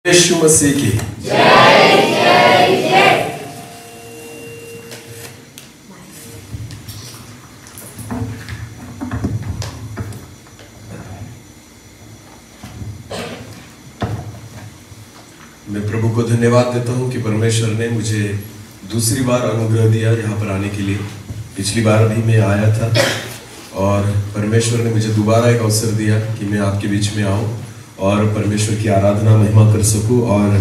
यीशु मसीह की जय जय जय। मैं प्रभु को धन्यवाद देता हूं कि परमेश्वर ने मुझे दूसरी बार अनुग्रह दिया यहाँ पर आने के लिए। पिछली बार भी मैं आया था और परमेश्वर ने मुझे दोबारा एक अवसर दिया कि मैं आपके बीच में आऊं और परमेश्वर की आराधना महिमा कर सकूं और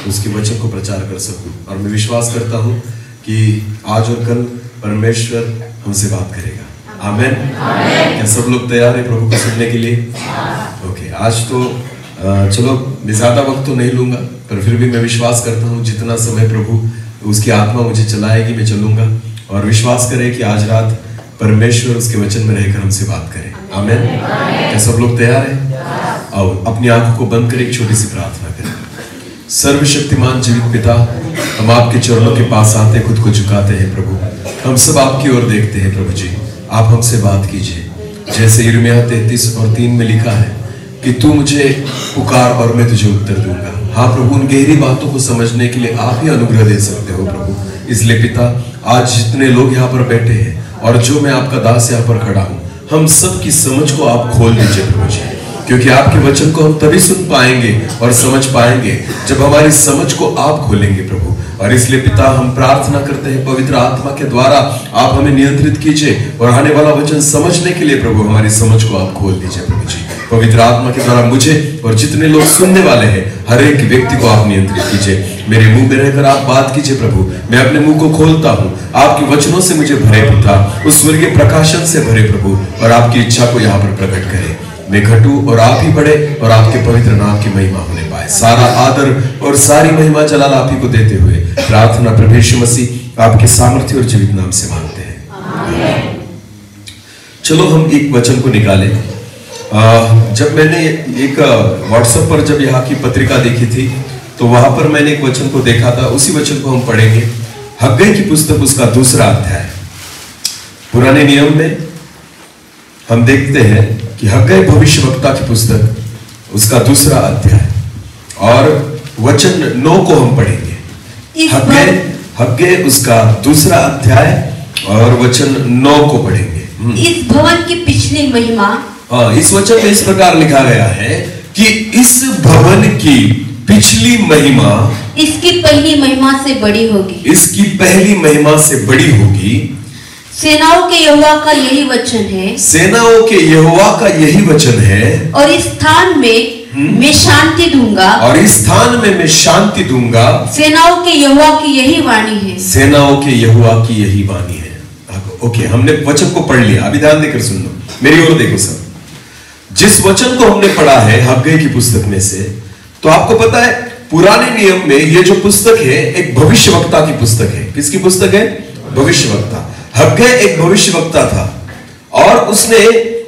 उसके वचन को प्रचार कर सकूं। और मैं विश्वास करता हूं कि आज और कल परमेश्वर हमसे बात करेगा। आमेन। क्या सब लोग तैयार हैं प्रभु को सुनने के लिए? ओके, आज तो चलो मैं ज्यादा वक्त तो नहीं लूंगा, पर फिर भी मैं विश्वास करता हूँ जितना समय प्रभु उसकी आत्मा मुझे चलाएगी मैं चलूंगा। और विश्वास करें कि आज रात परमेश्वर उसके वचन में रहकर हमसे बात करें। आमेन। क्या सब लोग तैयार हैं? आओ अपनी आंखों को बंद कर एक छोटी सी प्रार्थना करें। सर्वशक्तिमान जीवित पिता, हम आपके चरणों के पास आते खुद को झुकाते हैं प्रभु। हम सब आपकी ओर देखते हैं प्रभु जी, आप हमसे बात कीजिए। जैसे यिर्मयाह 33:3 में लिखा है कि तू मुझे पुकार और मैं तुझे उत्तर दूंगा। हाँ प्रभु, उन गहरी बातों को समझने के लिए आप ही अनुग्रह दे सकते हो प्रभु। इसलिए पिता, आज जितने लोग यहाँ पर बैठे हैं और जो मैं आपका दास यहाँ पर खड़ा हूँ, हम सब की समझ को आप खोल दीजिए प्रभु जी, क्योंकि आपके वचन को हम तभी सुन पाएंगे और समझ पाएंगे जब हमारी समझ को आप खोलेंगे प्रभु। और इसलिए पिता, हम प्रार्थना करते हैं पवित्र आत्मा के द्वारा आप हमें नियंत्रित कीजिए और आने वाला वचन समझने के लिए प्रभु हमारी समझ को आप खोल दीजिए प्रभु जी। पवित्र आत्मा के द्वारा मुझे और जितने लोग सुनने वाले हैं हर एक व्यक्ति को आप नियंत्रित कीजिए। मेरे मुंह में रहकर आप बात कीजिए प्रभु। मैं अपने मुंह को खोलता हूँ, आपके वचनों से मुझे भरे पिता, उस स्वर्गीय प्रकाशन से भरे प्रभु, और आपकी इच्छा को यहाँ पर प्रकट करें। मैं घटू और आप ही बढ़े और आपके पवित्र नाम की महिमा होने पाए। सारा आदर और सारी महिमा जलाल आप ही को देते हुए प्रार्थना प्रभु यीशु मसीह आपके सामर्थ्य और जीवित नाम से मांगते हैं। चलो हम एक वचन को निकालें। जब मैंने एक व्हाट्सएप पर जब यहाँ की पत्रिका देखी थी तो वहां पर मैंने एक वचन को देखा था। उसी वचन को हम पढ़ेंगे। हग्गई की पुस्तक उसका 2रा अध्याय। पुराने नियम में हम देखते हैं कि हग्गई भविष्यवक्ता की पुस्तक उसका 2रा अध्याय और वचन 9 को हम पढ़ेंगे। हग्गई उसका 2रा अध्याय और वचन 9 को पढ़ेंगे। इस भवन की पिछली महिमा, इस वचन में इस प्रकार लिखा गया है कि इस भवन की पिछली महिमा इसकी पहली महिमा से बड़ी होगी। इसकी पहली महिमा से बड़ी होगी। सेनाओं के यहोवा का यही वचन है। सेनाओं के यहोवा का यही वचन है। और इस स्थान में मैं शांति दूंगा। और इस स्थान में मैं शांति दूंगा। सेनाओं के यहोवा की यही वाणी है। सेनाओं के यहोवा की यही वाणी है। ओके, हमने वचन को पढ़ लिया। अभी ध्यान देकर सुन लो, मेरी ओर देखो सब। जिस वचन को हमने पढ़ा है हग्गई की पुस्तक में से, तो आपको पता है पुराने नियम में ये जो पुस्तक है एक भविष्यवक्ता की पुस्तक है। किसकी पुस्तक है? भविष्यवक्ता। हग्गई एक भविष्यवक्ता था और उसने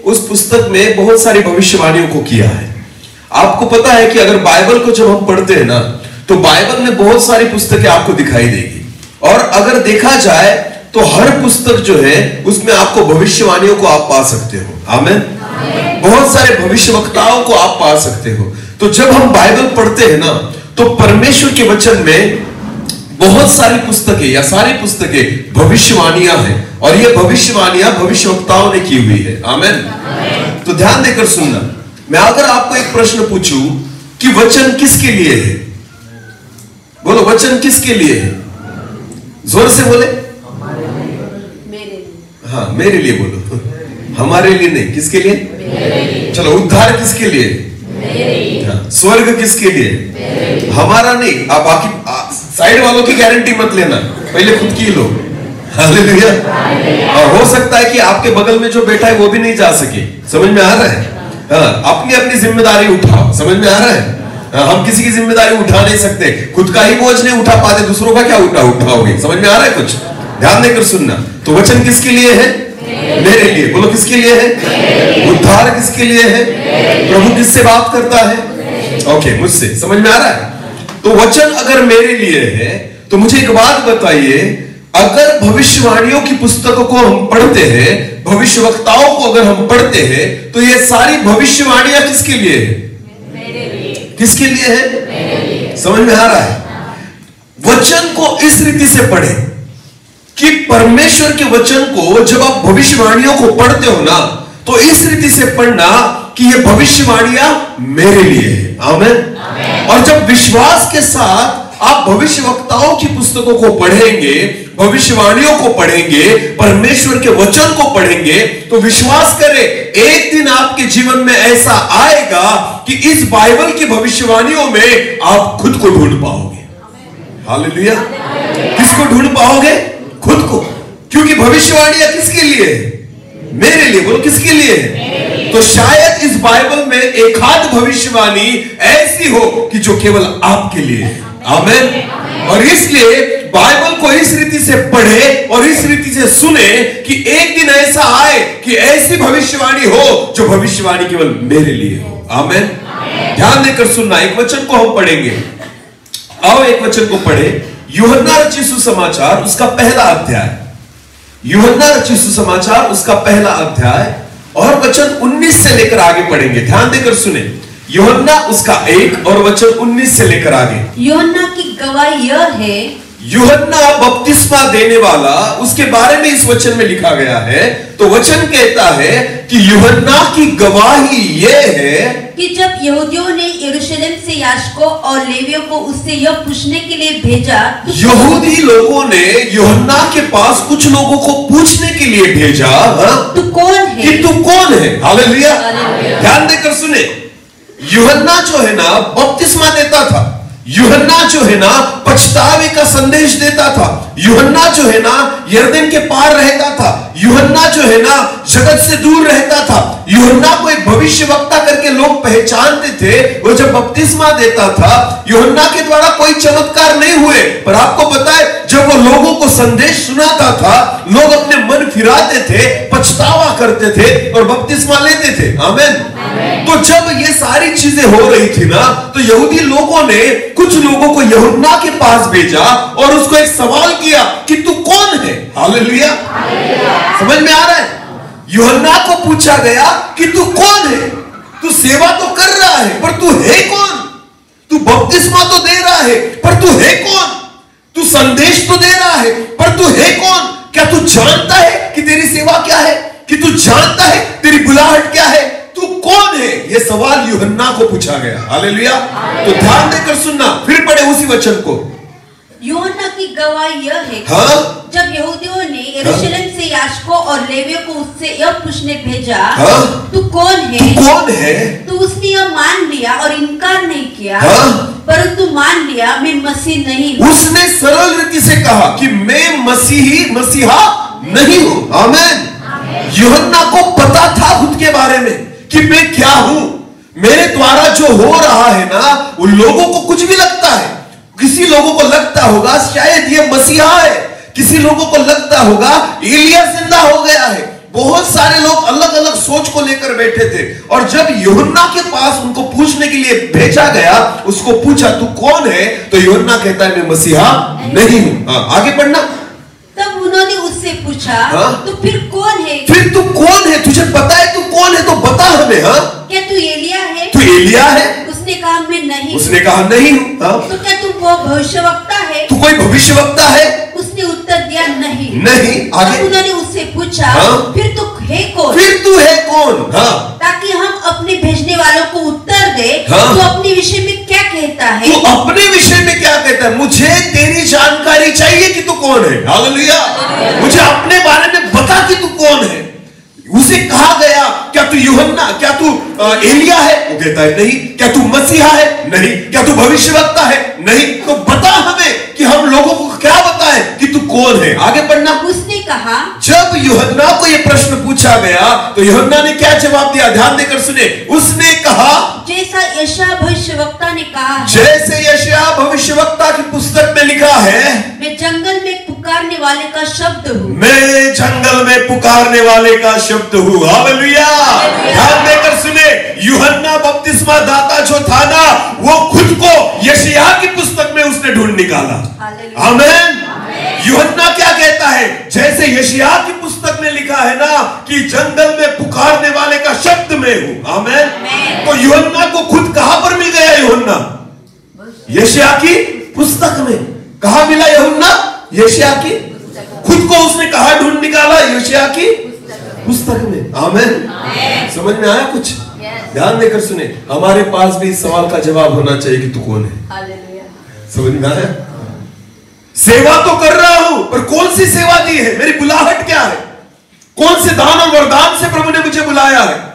उस पुस्तक में बहुत सारी भविष्यवाणियों को किया है। आपको पता है कि अगर बाइबल को जब हम पढ़ते हैं ना, तो बाइबल में बहुत सारी पुस्तकें आपको दिखाई देगी। और अगर देखा जाए तो हर पुस्तक जो है उसमें आपको भविष्यवाणियों को आप पा सकते हो। आमीन। बहुत सारे भविष्यवक्ताओं को आप पा सकते हो। तो जब हम बाइबल पढ़ते हैं ना, तो परमेश्वर के वचन में बहुत सारी पुस्तकें या सारी पुस्तकें भविष्यवाणियां हैं और ये भविष्यवाणियां भविष्यवक्ताओं ने की हुई है। आमीन। तो ध्यान देकर सुनना। मैं अगर आपको एक प्रश्न पूछूं कि वचन किसके लिए है, बोलो वचन किसके लिए है? जोर से बोले। मेरे लिए। हाँ, मेरे लिए बोलो। हमारे लिए नहीं, किसके लिए? मेरे लिए। चलो, उद्धार किसके लिए? मेरे लिए। हाँ, स्वर्ग किसके लिए? मेरे लिए। हमारा नहीं। आप बाकी साइड वालों की गारंटी मत लेना, पहले खुद की लो। हालेलुया। हो सकता है कि आपके बगल में जो बैठा है वो भी नहीं जा सके। समझ में आ रहा है? हाँ, अपनी अपनी जिम्मेदारी उठाओ। समझ में आ रहा है? हम किसी की जिम्मेदारी उठा नहीं सकते। खुद का ही बोझ नहीं उठा पाते, दूसरों का क्या उठाओगे? समझ में आ रहा है कुछ? ध्यान देकर सुनना। तो वचन किसके लिए है? मेरे लिए। बोलो किसके लिए है? उद्धार किसके लिए है? प्रभु किससे बात करता है? ओके, मुझसे। समझ में आ रहा है? तो वचन अगर मेरे लिए है तो मुझे एक बात बताइए, अगर भविष्यवाणियों की पुस्तकों को हम पढ़ते हैं, भविष्यवक्ताओं को अगर हम पढ़ते हैं, तो ये सारी भविष्यवाणियां किसके लिए है? मेरे लिए। किसके लिए है? समझ में आ रहा है? वचन को इस रीति से पढ़े कि परमेश्वर के वचन को जब आप भविष्यवाणियों को पढ़ते हो ना, तो इस रीति से पढ़ना कि ये भविष्यवाणियां मेरे लिए है। आमीन। और जब विश्वास के साथ आप भविष्यवक्ताओं की पुस्तकों को पढ़ेंगे, भविष्यवाणियों को पढ़ेंगे, परमेश्वर के वचन को पढ़ेंगे, तो विश्वास करें एक दिन आपके जीवन में ऐसा आएगा कि इस बाइबल की भविष्यवाणियों में आप खुद को ढूंढ पाओगे। हालेलुया। किसको ढूंढ पाओगे? खुद को। क्योंकि भविष्यवाणियां किसके लिए? मेरे लिए। बोलो किसके लिए? तो शायद इस बाइबल में एक आध भविष्यवाणी ऐसी हो कि जो केवल आपके लिए है। आमीन। और इसलिए बाइबल को इस रीति से पढ़े और इस रीति से सुने कि एक दिन ऐसा आए कि ऐसी भविष्यवाणी हो जो भविष्यवाणी केवल मेरे लिए हो। आमीन। ध्यान देकर सुनना। एक वचन को हम पढ़ेंगे। आओ एक वचन को पढ़े। यूहन्ना रचित सुसमाचार उसका पहला अध्याय। यूहन्ना रचित सुसमाचार उसका पहला अध्याय और वचन 19 से लेकर आगे पढ़ेंगे। ध्यान देकर सुने। यूहन्ना उसका 1 और वचन 19 से लेकर आगे। यूहन्ना की गवाही यह है। यूहन्ना बपतिस्मा देने वाला, उसके बारे में इस वचन में लिखा गया है। तो वचन कहता है कि यूहन्ना की गवाही यह है कि जब यहूदियों ने यरूशलेम से याजकों और लेवियों को उससे यह पूछने के लिए भेजा, यहूदी लोगों ने यूहन्ना के पास कुछ लोगों को पूछने के लिए भेजा, तू कौन है? कि तू कौन है? हालेलुया। ध्यान देकर सुने। यूहन्ना जो है ना बपतिस्मा देता था। यूहन्ना जो है ना पछतावे का संदेश देता था। यूहन्ना जो है ना यरदन के पार रहता था। यूहन्ना जो है ना जगत से दूर रहता था। यूहन्ना को एक भविष्यवक्ता करके लोग पहचानते थे। वो जब बपतिस्मा देता था, यूहन्ना के द्वारा कोई चमत्कार नहीं हुए, पर आपको पता है जब वो लोगों को संदेश सुनाता था, लोग अपने मन फिराते थे, पछतावा करते थे और बपतिस्मा लेते थे। आमीन। तो जब ये सारी चीजें हो रही थी ना, तो यहूदी लोगों ने कुछ लोगों को यूहन्ना के पास भेजा और उसको एक सवाल किया कि तू कौन है? हालेलुया। समझ में आ रहा है? यूहन्ना को पूछा गया कि तू कौन है? तू सेवा तो कर रहा है, पर तू है कौन? तू बपतिस्मा तो दे रहा है, पर तू है कौन? तू संदेश तो दे रहा है, पर तू है कौन? क्या तू जानता है कि तेरी सेवा क्या है? कि तू जानता है तेरी बुलाहट क्या है? तू कौन है? यह सवाल यूहन्ना को पूछा गया। हालेलुया। तो ध्यान देकर सुनना। फिर पढ़े उसी वचन को। यूहन्ना की गवाही यह है। हाँ? जब यहूदियों ने यरूशलेम से याजकों और लेवियों को उससे यह पूछने भेजा, हाँ? तू कौन है? तू कौन है? तो उसने यह मान लिया और इनकार नहीं किया, हाँ? परंतु मान लिया मैं मसीह नहीं हूँ। उसने सरल रीति से कहा कि मैं मसीहा नहीं हूं। आमीन। यूहन्ना को पता था खुद के बारे में कि मैं क्या हूं। मेरे द्वारा जो हो रहा है ना, उन लोगों को कुछ भी लगता है। किसी लोगों को लगता होगा शायद ये मसीहा है, किसी लोगों को लगता होगा एलिया जिंदा हो गया है। बहुत सारे लोग अलग अलग सोच को लेकर बैठे थे। और जब यूहन्ना के पास उनको पूछने के लिए भेजा गया, उसको पूछा तू कौन है? तो यूहन्ना कहता है मैं मसीहा नहीं हूं। आगे पढ़ना। तब उन्होंने उससे पूछा, तो फिर कौन है? फिर तू कौन है? तुझे पता है तू कौन है तो बता हमें। हाँ? क्या तू एलिया है? तू एलिया है? उसने कहा मैं नहीं। उसने कहा नहीं हूं। तो क्या तू वो भविष्यवक्ता है? तू कोई भविष्यवक्ता है? उसने उत्तर दिया नहीं। नहीं। आगे। तब उन्होंने उससे पूछा, हाँ? फिर तू है कौन? फिर तू है कौन? हाँ? ताकि हम अपने भेजने वालों को उत्तर दे। हाँ? तू अपने विषय में क्या कहता है? तू अपने विषय में क्या कहता है? मुझे तेरी जानकारी चाहिए कि तू कौन है। हालेलुया। मुझे अपने बारे में बता कि तू कौन है। उसे कहा गया क्या तू यूहन्ना, क्या तू एलिया है? वो कहता है नहीं। क्या तू मसीहा है? नहीं। क्या तू भविष्यवक्ता है? नहीं। तो बता हमें कि हम लोगों को क्या बताएं कि तू कौन है। आगे पढ़ना। उसने कहा, जब यूहन्ना को यह प्रश्न पूछा गया तो यूहन्ना ने क्या जवाब दिया? ध्यान देकर सुने। उसने कहा जैसा यशायाह भविष्यवक्ता ने कहा है, जैसे यशायाह भविष्यवक्ता की पुस्तक में लिखा है, मैं जंगल में पुकारने वाले का शब्द हूँ। मैं जंगल में पुकारने वाले का शब्द हूँ। हालेलुया। ध्यान देकर सुने। यूहन्ना बपतिस्मा दाता जो था ना, वो खुद को यशायाह की पुस्तक में उसने ढूंढ निकाला। आमीन। यूहन्ना क्या कहता है? जैसे यशायाह की पुस्तक में लिखा है ना कि जंगल में पुकारने वाले का शब्द मैं हूं। आमीन। तो यूहन्ना को खुद कहां पर मिल गया? यूहन्ना यशायाह की पुस्तक में। कहा मिला यूहन्ना? यशायाह की, खुद को उसने कहा ढूंढ निकाला? यशायाह की पुस्तक में। आमीन। समझ में आया कुछ? ध्यान देकर सुने, हमारे पास भी इस सवाल का जवाब होना चाहिए कि तू कौन है। समझ में आया? सेवा तो कर रहा हूं, पर कौन सी सेवा दी है? मेरी बुलाहट क्या है? कौन से दान और वरदान से प्रभु ने मुझे बुलाया है?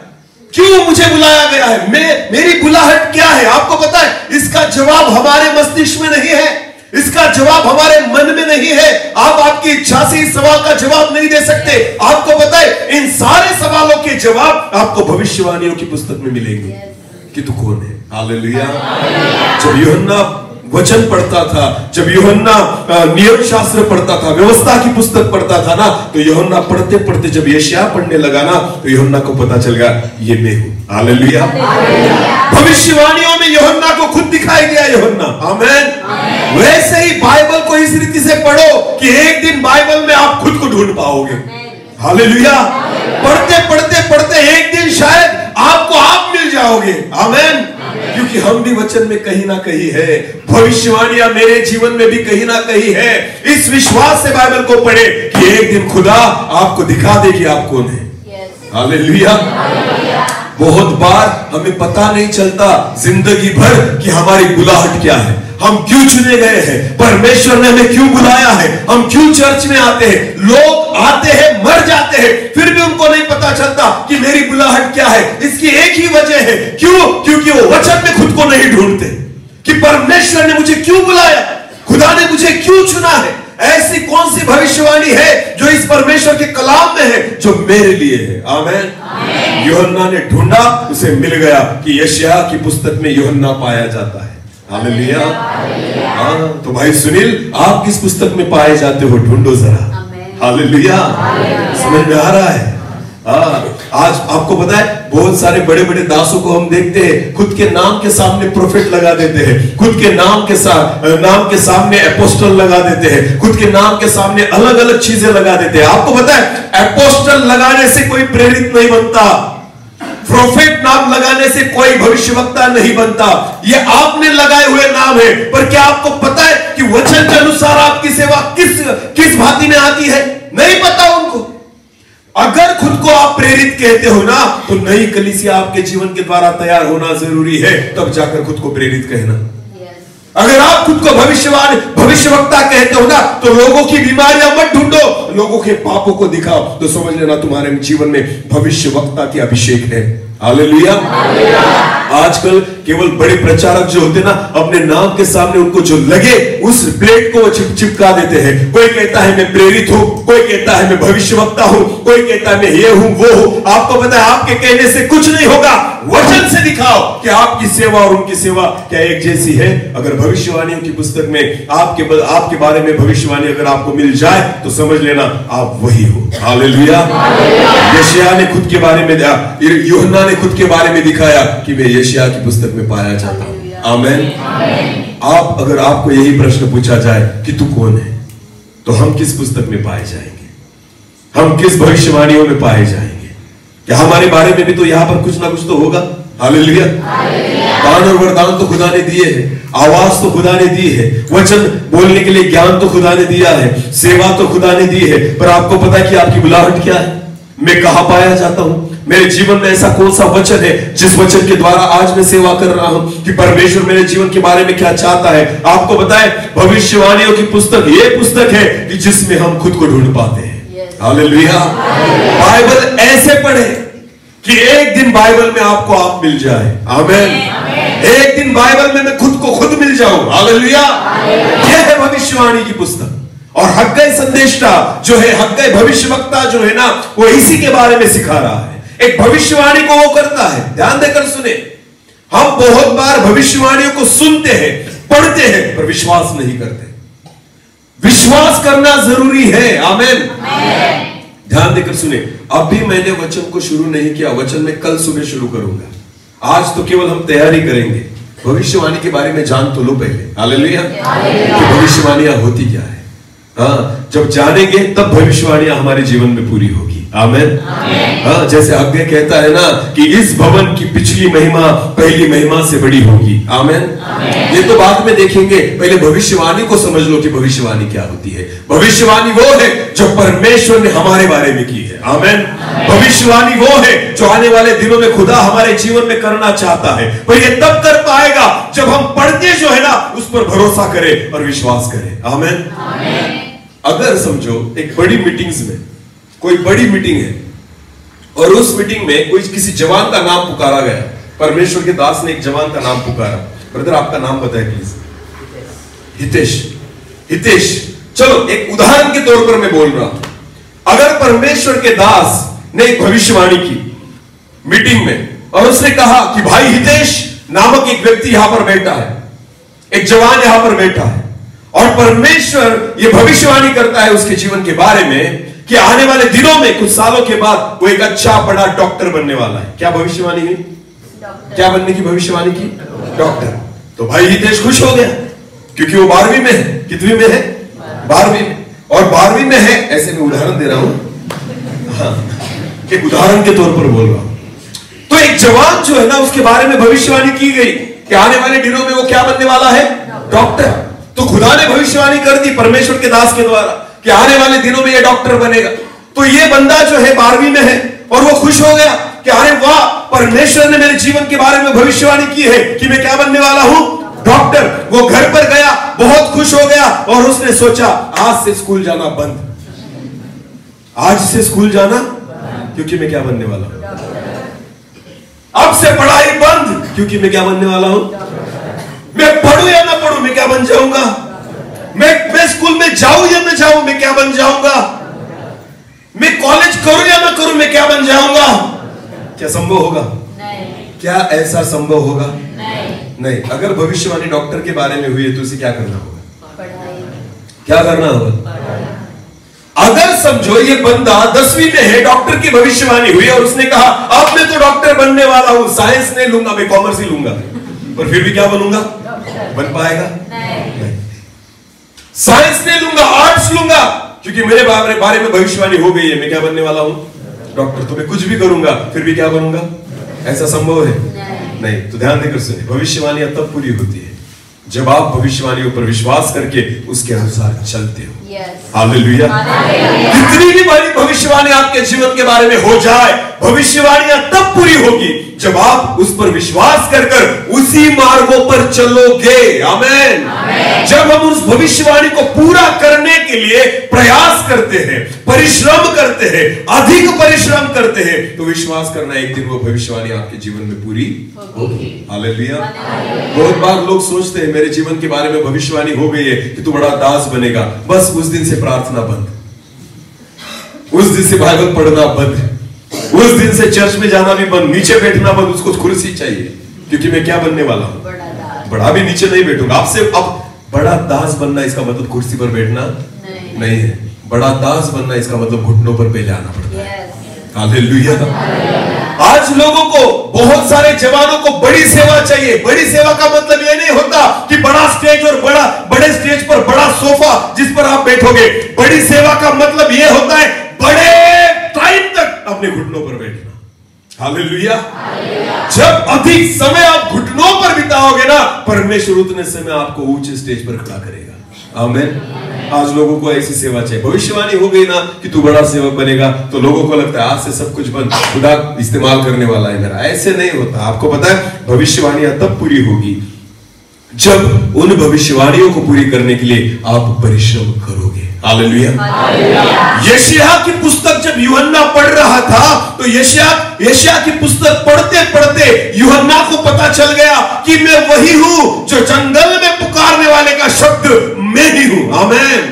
क्यों मुझे बुलाया गया है? मेरी बुलाहट क्या है? आपको पता है, इसका जवाब हमारे मस्तिष्क में नहीं है, इसका जवाब हमारे मन में नहीं है। आप आपकी इच्छा से इस सवाल का जवाब नहीं दे सकते। आपको पता है, इन सारे सवालों के जवाब आपको भविष्यवाणियों की पुस्तक में मिलेंगे कि तू कौन है। हालेलुया। जब यूहन्ना वचन पढ़ता था, जब यूहन्ना नियम शास्त्र पढ़ता था, व्यवस्था की पुस्तक पढ़ता था ना, तो यूहन्ना पढ़ते पढ़ते जब यशायाह पढ़ने लगा ना, तो यूहन्ना को पता चल गया ये मैं हूं। हालेलुया। भविष्यवाणियों में यूहन्ना को खुद दिखाई दिया यूहन्ना। आमीन। वैसे ही बाइबल को इस रीति से पढ़ो कि एक दिन बाइबल में आप खुद को ढूंढ पाओगे। हालेलुया। पढ़ते पढ़ते पढ़ते एक दिन शायद आपको आप मिल जाओगे। आमीन। क्योंकि हम भी वचन में कहीं ना कहीं है, भविष्यवाणियां मेरे जीवन में भी कहीं ना कहीं है। इस विश्वास से बाइबल को पढ़े कि एक दिन खुदा आपको दिखा दे कि आप कौन है। हालेलुया। बहुत बार हमें पता नहीं चलता जिंदगी भर कि हमारी बुलाहट क्या है, हम क्यों चुने गए हैं, परमेश्वर ने हमें क्यों बुलाया है, हम क्यों चर्च में आते हैं। लोग आते हैं, मर जाते हैं, फिर भी उनको नहीं पता चलता कि मेरी बुलाहट क्या है। इसकी एक ही वजह है, क्यों? क्योंकि वो वचन में खुद को नहीं ढूंढते कि परमेश्वर ने मुझे क्यों बुलाया, खुदा ने मुझे क्यों चुना है। ऐसी कौन सी भविष्यवाणी है जो इस परमेश्वर के कलाम में है, जो मेरे लिए है। आमीन। यूहन्ना ने ढूंढा, उसे मिल गया कि यशायाह की पुस्तक में यूहन्ना पाया जाता है। हालेलुया। हाँ, तो भाई सुनील, आप किस पुस्तक में पाए जाते हो? ढूंढो जरा। हालेलुया। समझ में आ रहा है? आज आपको पता है, बहुत सारे बड़े बड़े दासों को हम देखते हैं, खुद के नाम के सामने प्रोफेट लगा देते हैं, खुद के नाम के सामने एपोस्टल लगा देते हैं, खुद के नाम के सामने अलग अलग चीजें लगा देते हैं। आपको पता है, एपोस्टल लगाने से कोई प्रेरित नहीं बनता, प्रोफेट नाम लगाने से कोई भविष्यवक्ता नहीं बनता। ये आपने लगाए हुए नाम है, पर क्या आपको पता है कि वचन के अनुसार आपकी सेवा किस भांति में आती है? नहीं पता उनको। अगर खुद को आप प्रेरित कहते हो ना, तो नई कलीसिया आपके जीवन के द्वारा तैयार होना जरूरी है, तब जाकर खुद को प्रेरित कहना। अगर आप खुद को भविष्यवक्ता कहते हो ना, तो लोगों की बीमारियां मत ढूंढो, लोगों के पापों को दिखाओ, तो समझ लेना तुम्हारे जीवन में भविष्यवक्ता की अभिषेक है। हालेलुया। आजकल केवल बड़े प्रचारक जो होते ना, अपने नाम के सामने उनको जो लगे उस प्लेट को चिपका देते हैं। कोई कहता है मैं प्रेरित हूं, कोई कहता है मैं भविष्यवक्ता हूं, कोई कहता है मैं ये हूं वो हूं। आपको पता है, आपके कहने से कुछ नहीं होगा। वचन से दिखाओ कि आपकी सेवा और उनकी सेवा क्या एक जैसी है। अगर भविष्यवाणियों की पुस्तक में आपके बारे में भविष्यवाणी अगर आपको मिल जाए, तो समझ लेना आप वही हो। हालेलुया। यशायाह ने खुद के बारे में, यूहन्ना ने खुद के बारे में दिखाया कि मैं यशायाह की पुस्तक में पाया जाता हूं। आमीन। अगर आपको यही प्रश्न पूछा जाए कि तू कौन है, तो हम किस पुस्तक में पाए जाएंगे? हम किस भविष्यवाणियों में पाए जाएंगे? क्या हमारे बारे में भी तो यहां पर कुछ ना कुछ तो होगा? हालेलुया। दान और वरदान तो खुदा ने दिए हैं, आवाज तो खुदा ने दी है, वचन बोलने के लिए ज्ञान तो खुदा ने दिया है, सेवा तो खुदा ने दी है, पर आपको पता है कि आपकी बुलाहट क्या है? मैं कहां पाया जाता हूं? मेरे जीवन में ऐसा कौन सा वचन है जिस वचन के द्वारा आज मैं सेवा कर रहा हूं कि परमेश्वर मेरे जीवन के बारे में क्या चाहता है? आपको पता है, भविष्यवाणियों की पुस्तक ये पुस्तक है कि जिसमें हम खुद को ढूंढ पाते हैं। हालेलुया। बाइबल ऐसे पढ़े कि एक दिन बाइबल में आपको आप मिल जाए। आमीन। एक दिन बाइबल में मैं खुद को खुद मिल जाऊं। हालेलुया। यह है भविष्यवाणी की पुस्तक। और हग्गई संदेष्टा जो है, हग्गई भविष्यवक्ता जो है ना, वो इसी के बारे में सिखा रहा है। एक भविष्यवाणी को वो करता है। ध्यान देकर सुने, हम बहुत बार भविष्यवाणियों को सुनते हैं, पढ़ते हैं, पर विश्वास नहीं करते। विश्वास करना जरूरी है। आमीन। ध्यान देकर सुने, अभी मैंने वचन को शुरू नहीं किया, वचन में कल सुबह शुरू करूंगा। आज तो केवल हम तैयारी करेंगे। भविष्यवाणी के बारे में जान तो लो पहले। हालेलुया। कि भविष्यवाणियां होती क्या है। हाँ, जब जानेंगे तब भविष्यवाणियां हमारे जीवन में पूरी होगी। आमीन। हाँ, जैसे अग्गे कहता है ना कि इस भवन की पिछली महिमा पहली महिमा से बड़ी होगी। आमीन। ये तो बाद में देखेंगे, पहले भविष्यवाणी को समझ लो कि भविष्यवाणी क्या होती है। भविष्यवाणी वो है जो परमेश्वर ने हमारे बारे में की है। आमीन। भविष्यवाणी वो है जो आने वाले दिनों में खुदा हमारे जीवन में करना चाहता है, पर ये तब कर पाएगा जब हम पढ़ते जो है ना उस पर भरोसा करें और विश्वास करें। आमीन। अगर समझो एक बड़ी मीटिंग्स में कोई बड़ी मीटिंग है और उस मीटिंग में कोई किसी जवान का नाम पुकारा गया, परमेश्वर के दास ने एक जवान का नाम पुकारा, ब्रदर आपका नाम बताए प्लीज। हितेश। हितेश, चलो एक उदाहरण के तौर पर मैं बोल रहा हूं, अगर परमेश्वर के दास ने एक भविष्यवाणी की मीटिंग में और उसने कहा कि भाई हितेश नामक एक व्यक्ति यहां पर बैठा है, एक जवान यहां पर बैठा है, और परमेश्वर यह भविष्यवाणी करता है उसके जीवन के बारे में कि आने वाले दिनों में कुछ सालों के बाद वो एक अच्छा बड़ा डॉक्टर बनने वाला है। क्या भविष्यवाणी हुई? क्या बनने की भविष्यवाणी की? डॉक्टर। तो भाई हितेश खुश हो गया क्योंकि वो 12वीं में है। कितवीं में है? 12वीं में। और 12वीं में है, ऐसे मैं उदाहरण दे रहा हूं, हाँ, एक उदाहरण के तौर पर बोल रहा हूं। तो एक जवान जो है ना उसके बारे में भविष्यवाणी की गई कि आने वाले दिनों में वो क्या बनने वाला है? डॉक्टर। तो खुदा ने भविष्यवाणी कर दी परमेश्वर के दास के द्वारा कि आने वाले दिनों में ये डॉक्टर बनेगा। तो ये बंदा जो है 12वीं में है और वो खुश हो गया कि अरे वाह, परमेश्वर ने मेरे जीवन के बारे में भविष्यवाणी की है कि मैं क्या बनने वाला हूं? डॉक्टर। वो घर पर गया, बहुत खुश हो गया और उसने सोचा आज से स्कूल जाना बंद, आज से स्कूल जाना, क्योंकि मैं क्या बनने वाला हूं? अब से पढ़ाई बंद, क्योंकि मैं क्या बनने वाला हूं? मैं पढ़ूं या ना पढ़ूं, मैं क्या बन जाऊंगा? मैं स्कूल में जाऊं या ना जाऊं, मैं क्या बन जाऊंगा? मैं कॉलेज करूं या ना करूं, मैं क्या बन जाऊंगा? क्या संभव होगा? नहीं। क्या ऐसा संभव होगा? नहीं। अगर भविष्यवाणी डॉक्टर के बारे में हुई है तो उसे क्या करना होगा? पढ़ाई। क्या करना होगा? अगर समझो ये बंदा 10वीं में है, डॉक्टर की भविष्यवाणी हुई और उसने कहा अब मैं तो डॉक्टर बनने वाला हूं, साइंस नहीं लूंगा, मैं कॉमर्स ही लूंगा, पर फिर भी क्या बनूंगा? बन पाएगा? नहीं। साइंस नहीं लूंगा, आर्ट्स लूंगा, क्योंकि मेरे बारे में भविष्यवाणी हो गई है, मैं क्या बनने वाला हूं? डॉक्टर। तो मैं कुछ भी करूंगा फिर भी क्या बनूंगा? ऐसा संभव है? नहीं। तो ध्यान देकर सुनिए, भविष्यवाणियां तब पूरी होती है जब आप भविष्यवाणियों पर विश्वास करके उसके अनुसार चलते हो। हालेलुया। कितनी भी बड़ी भविष्यवाणी आपके जीवन के बारे में हो जाए, भविष्यवाणियां तब पूरी होगी जब आप उस पर विश्वास कर उसी मार्गों पर चलोगे। आमीन। जब हम उस भविष्यवाणी को पूरा करने के लिए प्रयास करते हैं, परिश्रम करते हैं, अधिक परिश्रम करते हैं, तो विश्वास करना एक दिन वो भविष्यवाणी आपके जीवन में पूरी होगी। हालेलुया। बहुत बार लोग सोचते हैं मेरे जीवन के बारे में भविष्यवाणी हो गई है कि तू बड़ा दास बनेगा, बस उस दिन से प्रार्थना बंद, उस दिन से बाइबल पढ़ना बंद, उस दिन से चर्च में जाना भी बंद, नीचे बैठना बंद, उसको कुर्सी चाहिए, क्योंकि मैं क्या बनने वाला हूं? बड़ा भी नीचे नहीं बैठूंगा। आपसे अब बड़ा दास बनना इसका मतलब कुर्सी पर बैठना नहीं है। बड़ा दास बनना इसका मतलब घुटनों पर पहले आना पड़ता है। हालेलुया। आज लोगों को, बहुत सारे जवानों को बड़ी सेवा चाहिए। बड़ी सेवा का मतलब यह नहीं होता कि बड़ा स्टेज और बड़े स्टेज पर बड़ा सोफा जिस पर आप बैठोगे। बड़ी सेवा का मतलब यह होता है बड़े टाइम तक अपने घुटनों पर बैठना। हालेलुया। जब अधिक समय आप घुटनों पर बिताओगे ना, परमेश्वर उतने समय आपको ऊंचे स्टेज पर खड़ा करेगा। आमीन। आज लोगों को ऐसी सेवा चाहिए। भविष्यवाणी हो गई ना कि तू बड़ा सेवक बनेगा, तो लोगों को लगता है आज से सब कुछ बंद, खुदा इस्तेमाल करने वाला है मेरा। ऐसे नहीं होता। आपको पता है भविष्यवाणियां तब पूरी होगी जब उन भविष्यवाणियों को पूरी करने के लिए आप परिश्रम करोगे। हालेलुया। यशायाह की पुस्तक जब यूहन्ना पढ़ रहा था तो यशायाह की पुस्तक पढ़ते पढ़ते यूहन्ना को पता चल गया कि मैं वही हूं जो जंगल में पुकारने वाले का शब्द मैं ही हूं। आमीन।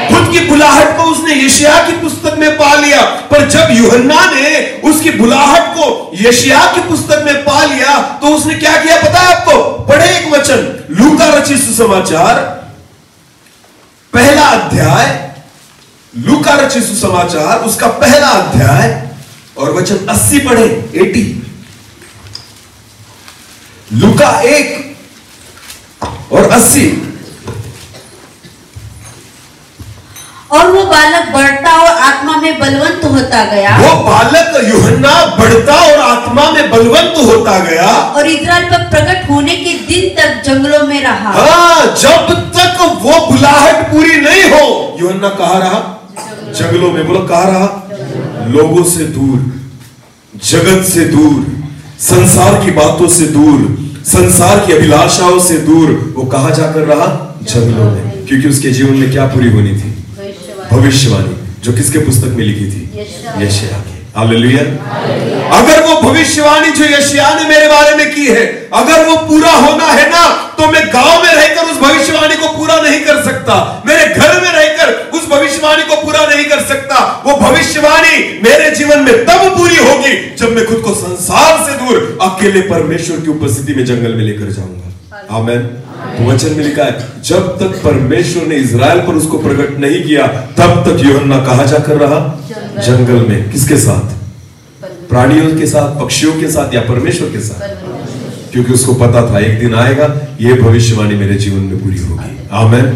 खुद की बुलाहट को उसने यशायाह की पुस्तक में पा लिया, पर जब यूहन्ना ने उसकी बुलाहट को यशायाह की पुस्तक में पा लिया तो उसने क्या किया पता है आपको? पढ़े एक वचन, लूका रचित सुसमाचार पहला अध्याय, लूका रचित सुसमाचार उसका पहला अध्याय और वचन 80 पढ़े, 80। लूका 1 और 80। और वो बालक बढ़ता और आत्मा में बलवंत होता गया। वो बालक यूहन्ना बढ़ता और आत्मा में बलवंत होता गया और इस्राएल पर प्रकट होने के दिन तक जंगलों में रहा। हाँ, जब तक वो बुलाहट पूरी नहीं हो यूहन्ना कहाँ रहा? जंगलों में। बोलो कहाँ रहा? लोगों से दूर, जगत से दूर, संसार की बातों से दूर, संसार की अभिलाषाओं से दूर। वो कहाँ जाकर रहा? जंगलों में। क्योंकि उसके जीवन में क्या पूरी होनी थी? भविष्यवाणी, जो किसके पुस्तक में लिखी थी? यशायाह की। हालेलुया। अगर वो भविष्यवाणी जो यशायाह ने मेरे बारे में की है, अगर वो पूरा होना है ना, तो मैं गांव में रहकर उस भविष्यवाणी को पूरा नहीं कर सकता, मेरे घर में रहकर उस भविष्यवाणी को पूरा नहीं कर सकता। वो भविष्यवाणी मेरे जीवन में तब पूरी होगी जब मैं खुद को संसार से दूर अकेले परमेश्वर की उपस्थिति में जंगल में लेकर जाऊंगा। आमीन। तो वचन में लिखा है, जब तक परमेश्वर ने इज़राइल पर उसको प्रकट नहीं किया, तब तक यूहन्ना कहां जाकर रहा? जंगल में। किसके साथ? प्राणियों के साथ, पक्षियों के साथ, या परमेश्वर के साथ? क्योंकि उसको पता था एक दिन आएगा, यह भविष्यवाणी मेरे जीवन में पूरी होगी। आमीन।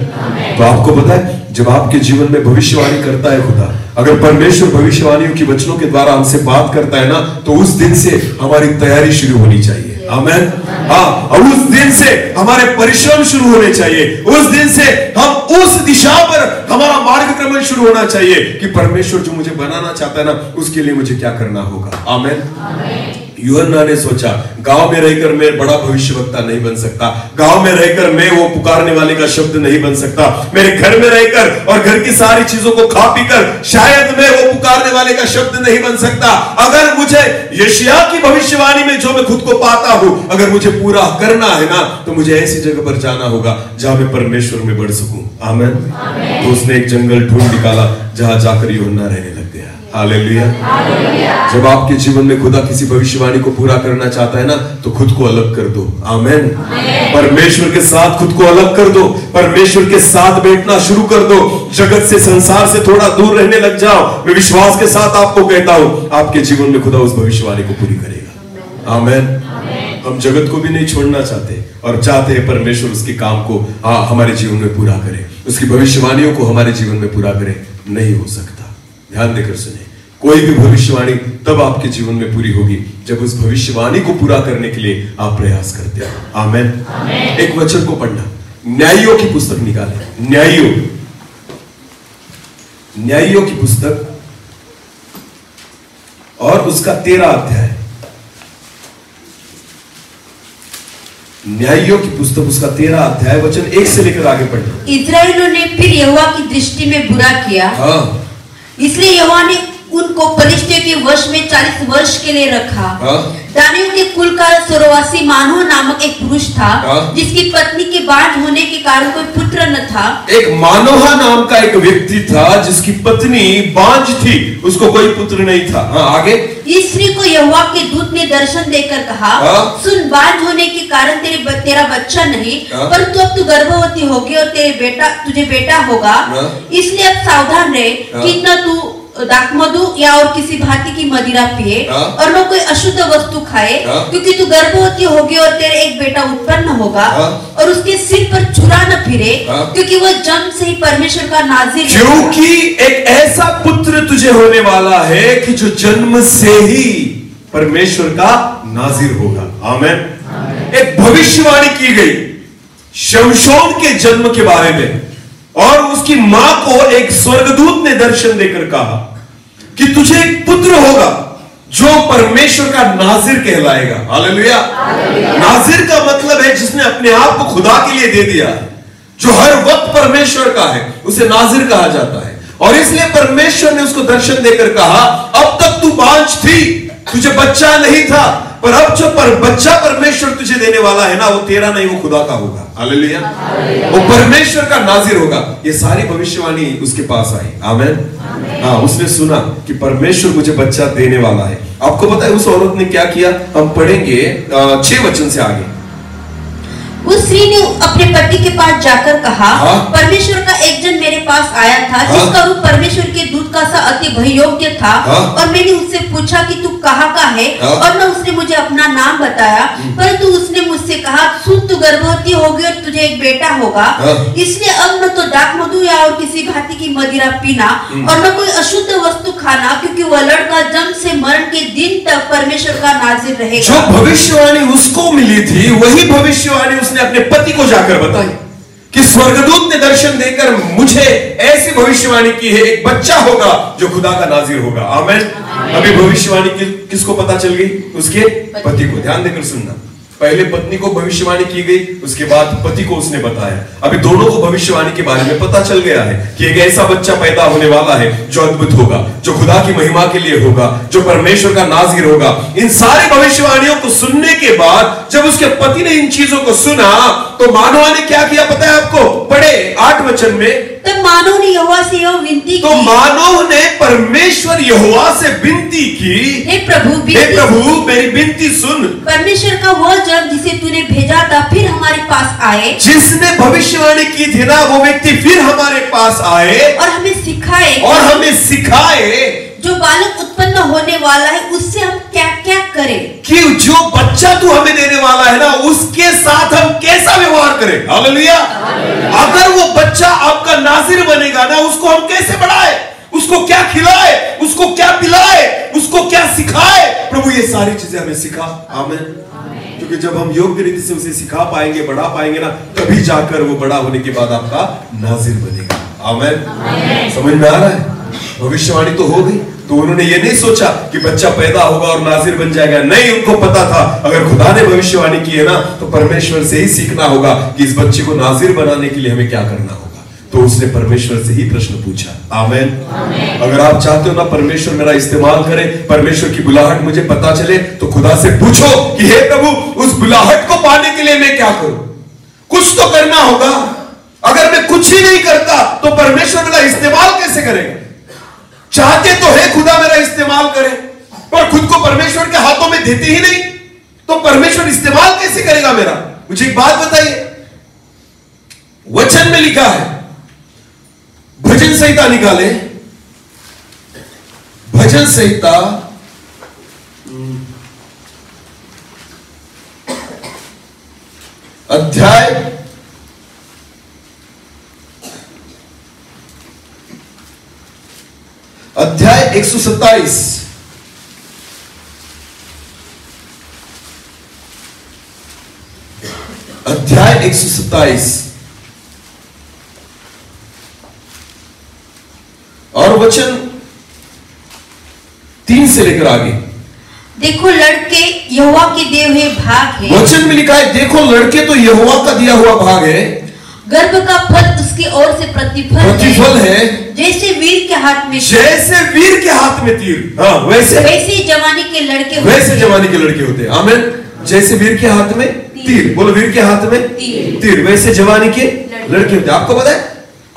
तो आपको पता है, जब आपके जीवन में भविष्यवाणी करता है खुदा, अगर परमेश्वर भविष्यवाणियों की वचनों के द्वारा हमसे बात करता है ना, तो उस दिन से हमारी तैयारी शुरू होनी चाहिए। आमीन। हाँ, और उस दिन से हमारे परिश्रम शुरू होने चाहिए। उस दिन से हम उस दिशा पर हमारा मार्गक्रमण शुरू होना चाहिए कि परमेश्वर जो मुझे बनाना चाहता है ना, उसके लिए मुझे क्या करना होगा। आमीन। यूहन्ना ने सोचा, गांव में रहकर मैं बड़ा भविष्यवक्ता नहीं बन सकता, गांव में रहकर मैं वो पुकारने वाले का शब्द नहीं बन सकता, मेरे घर में रहकर और घर की सारी चीजों को खा पीकर शायद मैं वो पुकारने वाले का शब्द नहीं बन सकता। अगर मुझे यशायाह की भविष्यवाणी में जो मैं खुद को पाता हूं, अगर मुझे पूरा करना है ना, तो मुझे ऐसी जगह पर जाना होगा जहां मैं परमेश्वर में बढ़ सकूं। आमीन। तो उसने एक जंगल ढूंढ निकाला जहां जाकर यूहन्ना रहने लग गया। हालेलुया। जब आपके जीवन में खुदा किसी भविष्यवाणी को पूरा करना चाहता है ना, तो खुद को अलग कर दो। आमीन। परमेश्वर के साथ खुद को अलग कर दो, परमेश्वर के साथ बैठना शुरू कर दो, जगत से, संसार से थोड़ा दूर रहने लग जाओ। मैं विश्वास के साथ आपको कहता हूं, आपके जीवन में खुदा उस भविष्यवाणी को पूरी करेगा। आमीन। हम जगत को भी नहीं छोड़ना चाहते और चाहते हैं परमेश्वर उसके काम को हमारे जीवन में पूरा करे, उसकी भविष्यवाणियों को हमारे जीवन में पूरा करे। नहीं हो सकता। ध्यान देकर सुने, कोई भी भविष्यवाणी तब आपके जीवन में पूरी होगी जब उस भविष्यवाणी को पूरा करने के लिए आप प्रयास करते हो। आमीन। एक वचन को पढ़ना, न्यायियों की पुस्तक निकाले। न्यायियों की पुस्तक और उसका 13 अध्याय। न्यायियों की पुस्तक उसका 13 अध्याय वचन 1 से लेकर आगे पढ़ना। इस्राएलियों ने फिर यहोवा की दृष्टि में बुरा किया, इसलिए यहोवा ने उनको पलिश्तियों के वश में 40 वर्ष के लिए रखा। दानियों के कुल का सोरवासी मानोह नामक एक पुरुष था, जिसकी पत्नी के बांझ होने के कारण कोई पुत्र न था। एक मानोह नाम का एक व्यक्ति था जिसकी पत्नी बांझ थी, उसको कोई पुत्र नहीं था। आगे, इस स्त्री को यहोवा के दूत ने दर्शन देकर कहा, सुन, बांझ होने के कारण तेरा बच्चा नहीं, परंतु अब तू गर्भवती होगी और तुझे बेटा होगा, इसलिए अब सावधान रहे कि न तू दाखमधु या और किसी भांति की मदिरा पिए और न कोई अशुद्ध वस्तु खाए, क्योंकि तू गर्भवती होगी और तेरे एक बेटा उत्पन्न होगा और उसके सिर पर छुरा न फिरे, क्योंकि वह जन्म से ही परमेश्वर का नाज़िर है। क्योंकि एक ऐसा पुत्र तुझे होने वाला है कि जो जन्म से ही परमेश्वर का नाज़िर होगा। आमीन। एक भविष्यवाणी की गई शमशोन के जन्म के बारे में, और उसकी मां को एक स्वर्गदूत ने दर्शन देकर कहा कि तुझे एक पुत्र होगा जो परमेश्वर का नाज़िर कहलाएगा। हालेलुया। नाज़िर का मतलब है जिसने अपने आप को खुदा के लिए दे दिया, जो हर वक्त परमेश्वर का है, उसे नाज़िर कहा जाता है। और इसलिए परमेश्वर ने उसको दर्शन देकर कहा, अब तक तू बांझ थी, तुझे बच्चा नहीं था, पर अब जो बच्चा परमेश्वर तुझे देने वाला है ना, वो तेरा नहीं, वो खुदा का होगा। हालेलुया। वो परमेश्वर का नाज़िर होगा। ये सारी भविष्यवाणी उसके पास आई। आमीन। हाँ, उसने सुना कि परमेश्वर मुझे बच्चा देने वाला है। आपको पता है उस औरत ने क्या किया? हम पढ़ेंगे 6 वचन से आगे। उस स्त्री ने अपने पति के पास जाकर कहा, परमेश्वर का एक जन मेरे पास आया था, जिसका रूप परमेश्वर के दूत का सा अति भययोग्य था, और मैंने उससे पूछा कि तू कहाँ का है, और न उसने मुझे अपना नाम बताया, परंतु उसने मुझसे कहा, सुन, तू गर्भवती होगी और तुझे एक बेटा होगा, इसलिए अब न तो दाख मधु या और किसी भांति की मदिरा पीना और न कोई अशुद्ध वस्तु खाना, क्योंकि वह लड़का जन्म से मरण के दिन तक परमेश्वर का नाज़िर रहेगा। जो भविष्यवाणी उसको मिली थी, वही भविष्यवाणी उसने अपने पति को जाकर बताई कि स्वर्गदूत ने दर्शन देकर मुझे ऐसी भविष्यवाणी की है, एक बच्चा होगा जो खुदा का नाज़िर होगा। आमीन। अभी भविष्यवाणी किसको पता चल गई? उसके पति को। ध्यान देकर सुनना, पहले पत्नी को भविष्यवाणी की गई, उसके बाद पति को उसने बताया। अभी दोनों को भविष्यवाणी के बारे में पता चल गया है कि एक ऐसा बच्चा पैदा होने वाला है जो अद्भुत होगा, जो खुदा की महिमा के लिए होगा, जो परमेश्वर का नाज़िर होगा। इन सारी भविष्यवाणियों को सुनने के बाद जब उसके पति ने इन चीजों को सुना तो मानव ने क्या किया पता है आपको? पढ़े 8 वचन में, तब मानव ने यहोवा से यह विनती की, तो मानव ने परमेश्वर यहोवा से विनती की, हे प्रभु मेरी विनती सुन। परमेश्वर का वह जन जिसे तूने भेजा था फिर हमारे पास आए, जिसने भविष्यवाणी की थी ना, वो व्यक्ति फिर हमारे पास आए और हमें सिखाए जो बालक उत्पन्न होने वाला है उससे हम क्या क्या करें, कि जो बच्चा तू हमें देने वाला है ना उसके साथ हम कैसा व्यवहार करें। हालेलुया। अगर वो बच्चा आपका नाज़िर बनेगा ना, उसको हम कैसे बढ़ाए, उसको क्या खिलाए, उसको क्या पिलाए, उसको क्या सिखाए। प्रभु ये सारी चीजें हमें सिखा। आमीन। क्योंकि जब हम योग्य रीति से उसे सिखा पाएंगे, बढ़ा पाएंगे ना, तभी जाकर वो बड़ा होने के बाद आपका नाज़िर बनेगा। आमीन। समझ में आ रहा है? भविष्यवाणी तो हो गई, तो उन्होंने ये नहीं सोचा कि बच्चा पैदा होगा और नाज़िर बन जाएगा। नहीं, उनको पता था अगर खुदा ने भविष्यवाणी की है ना तो परमेश्वर से ही सीखना होगा कि इस बच्चे को नाज़िर बनाने के लिए हमें क्या करना होगा। तो उसने परमेश्वर से ही प्रश्न पूछा। आमीन। अगर आप चाहते हो ना परमेश्वर मेरा इस्तेमाल करे, परमेश्वर की बुलाहट मुझे पता चले, तो खुदा से पूछो कि हे प्रभु उस बुलाहट को पाने के लिए मैं क्या करूं। कुछ तो करना होगा। अगर मैं कुछ ही नहीं करता तो परमेश्वर मेरा इस्तेमाल कैसे करेगा? चाहते तो है खुदा मेरा इस्तेमाल करे, पर खुद को परमेश्वर के हाथों में देते ही नहीं, तो परमेश्वर इस्तेमाल कैसे करेगा मेरा? मुझे एक बात बताइए, वचन में लिखा है, भजन संहिता निकाले, भजन संहिता अध्याय 127, अध्याय 127 और वचन 3 से लेकर आगे। देखो लड़के यहोवा के दिए हुए भाग है। वचन में लिखा है देखो लड़के तो यहोवा का दिया हुआ भाग है, गर्भ का फल उसकी ओर से प्रतिफल है। जैसे वीर के हाथ में तीर, हाँ, वैसे जवानी के लड़के होते हैं। आमीन। जैसे वीर के हाथ में तीर, बोलो वीर के हाथ में तीर, वैसे जवानी के लड़के होते हैं। आपको पता है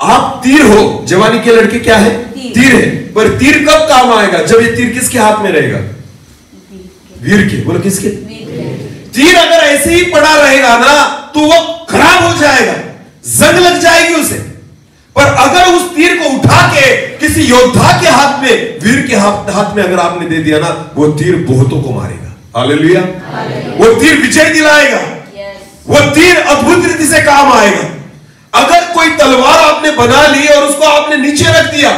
आप तीर हो, जवानी के लड़के क्या है? तीर है। पर तीर कब काम आएगा? जब ये तीर किसके हाथ में रहेगा? वीर के। बोलो किसके? तीर अगर ऐसे ही पड़ा रहेगा ना तो वो खराब हो जाएगा, जंग लग जाएगी उसे। पर अगर उस तीर को उठा के किसी योद्धा के हाथ में, वीर के हाथ में अगर आपने दे दिया ना, वो तीर बहुतों को मारेगा। हालेलुया। वो तीर विजय दिलाएगा, वो तीर अद्भुत रीति से काम आएगा। अगर कोई तलवार आपने बना ली और उसको आपने नीचे रख दिया,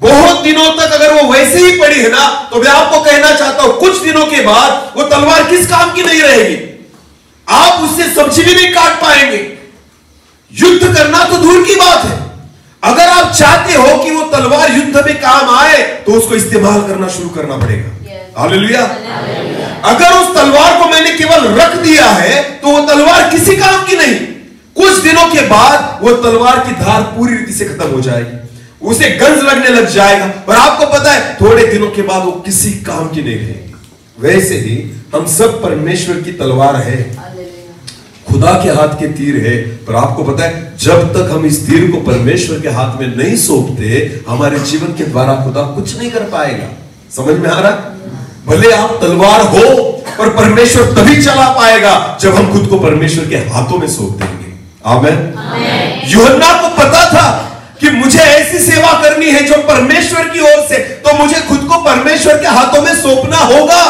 बहुत दिनों तक अगर वो वैसे ही पड़ी है ना, तो मैं आपको कहना चाहता हूं कुछ दिनों के बाद वो तलवार किस काम की नहीं रहेगी। आप उससे सब्जी भी नहीं काट पाएंगे। युद्ध करना तो दूर की बात है, अगर आप चाहते हो कि वो तलवार युद्ध में काम आए तो उसको इस्तेमाल करना शुरू करना पड़ेगा। हालेलुया। अगर उस तलवार को मैंने केवल रख दिया है तो वो तलवार किसी काम की नहीं। कुछ दिनों के बाद वो तलवार की धार पूरी रीति से खत्म हो जाएगी, उसे गंज लगने लग जाएगा, और आपको पता है थोड़े दिनों के बाद वो किसी काम की नहीं रहेगी। वैसे ही हम सब परमेश्वर की तलवार है, खुदा के हाथ के तीर है। पर आपको पता है जब तक हम इस तीर को परमेश्वर के हाथ में नहीं सौंपते, हमारे जीवन के द्वारा खुदा कुछ नहीं कर पाएगा। समझ में आ रहा? भले आप तलवार हो, पर परमेश्वर तभी चला पाएगा जब हम खुद को परमेश्वर के हाथों में सौंप देंगे। आमेन। यूहन्ना को पता था कि मुझे ऐसी सेवा करनी है जो परमेश्वर की ओर से, तो मुझे खुद को परमेश्वर के हाथों में सौंपना होगा।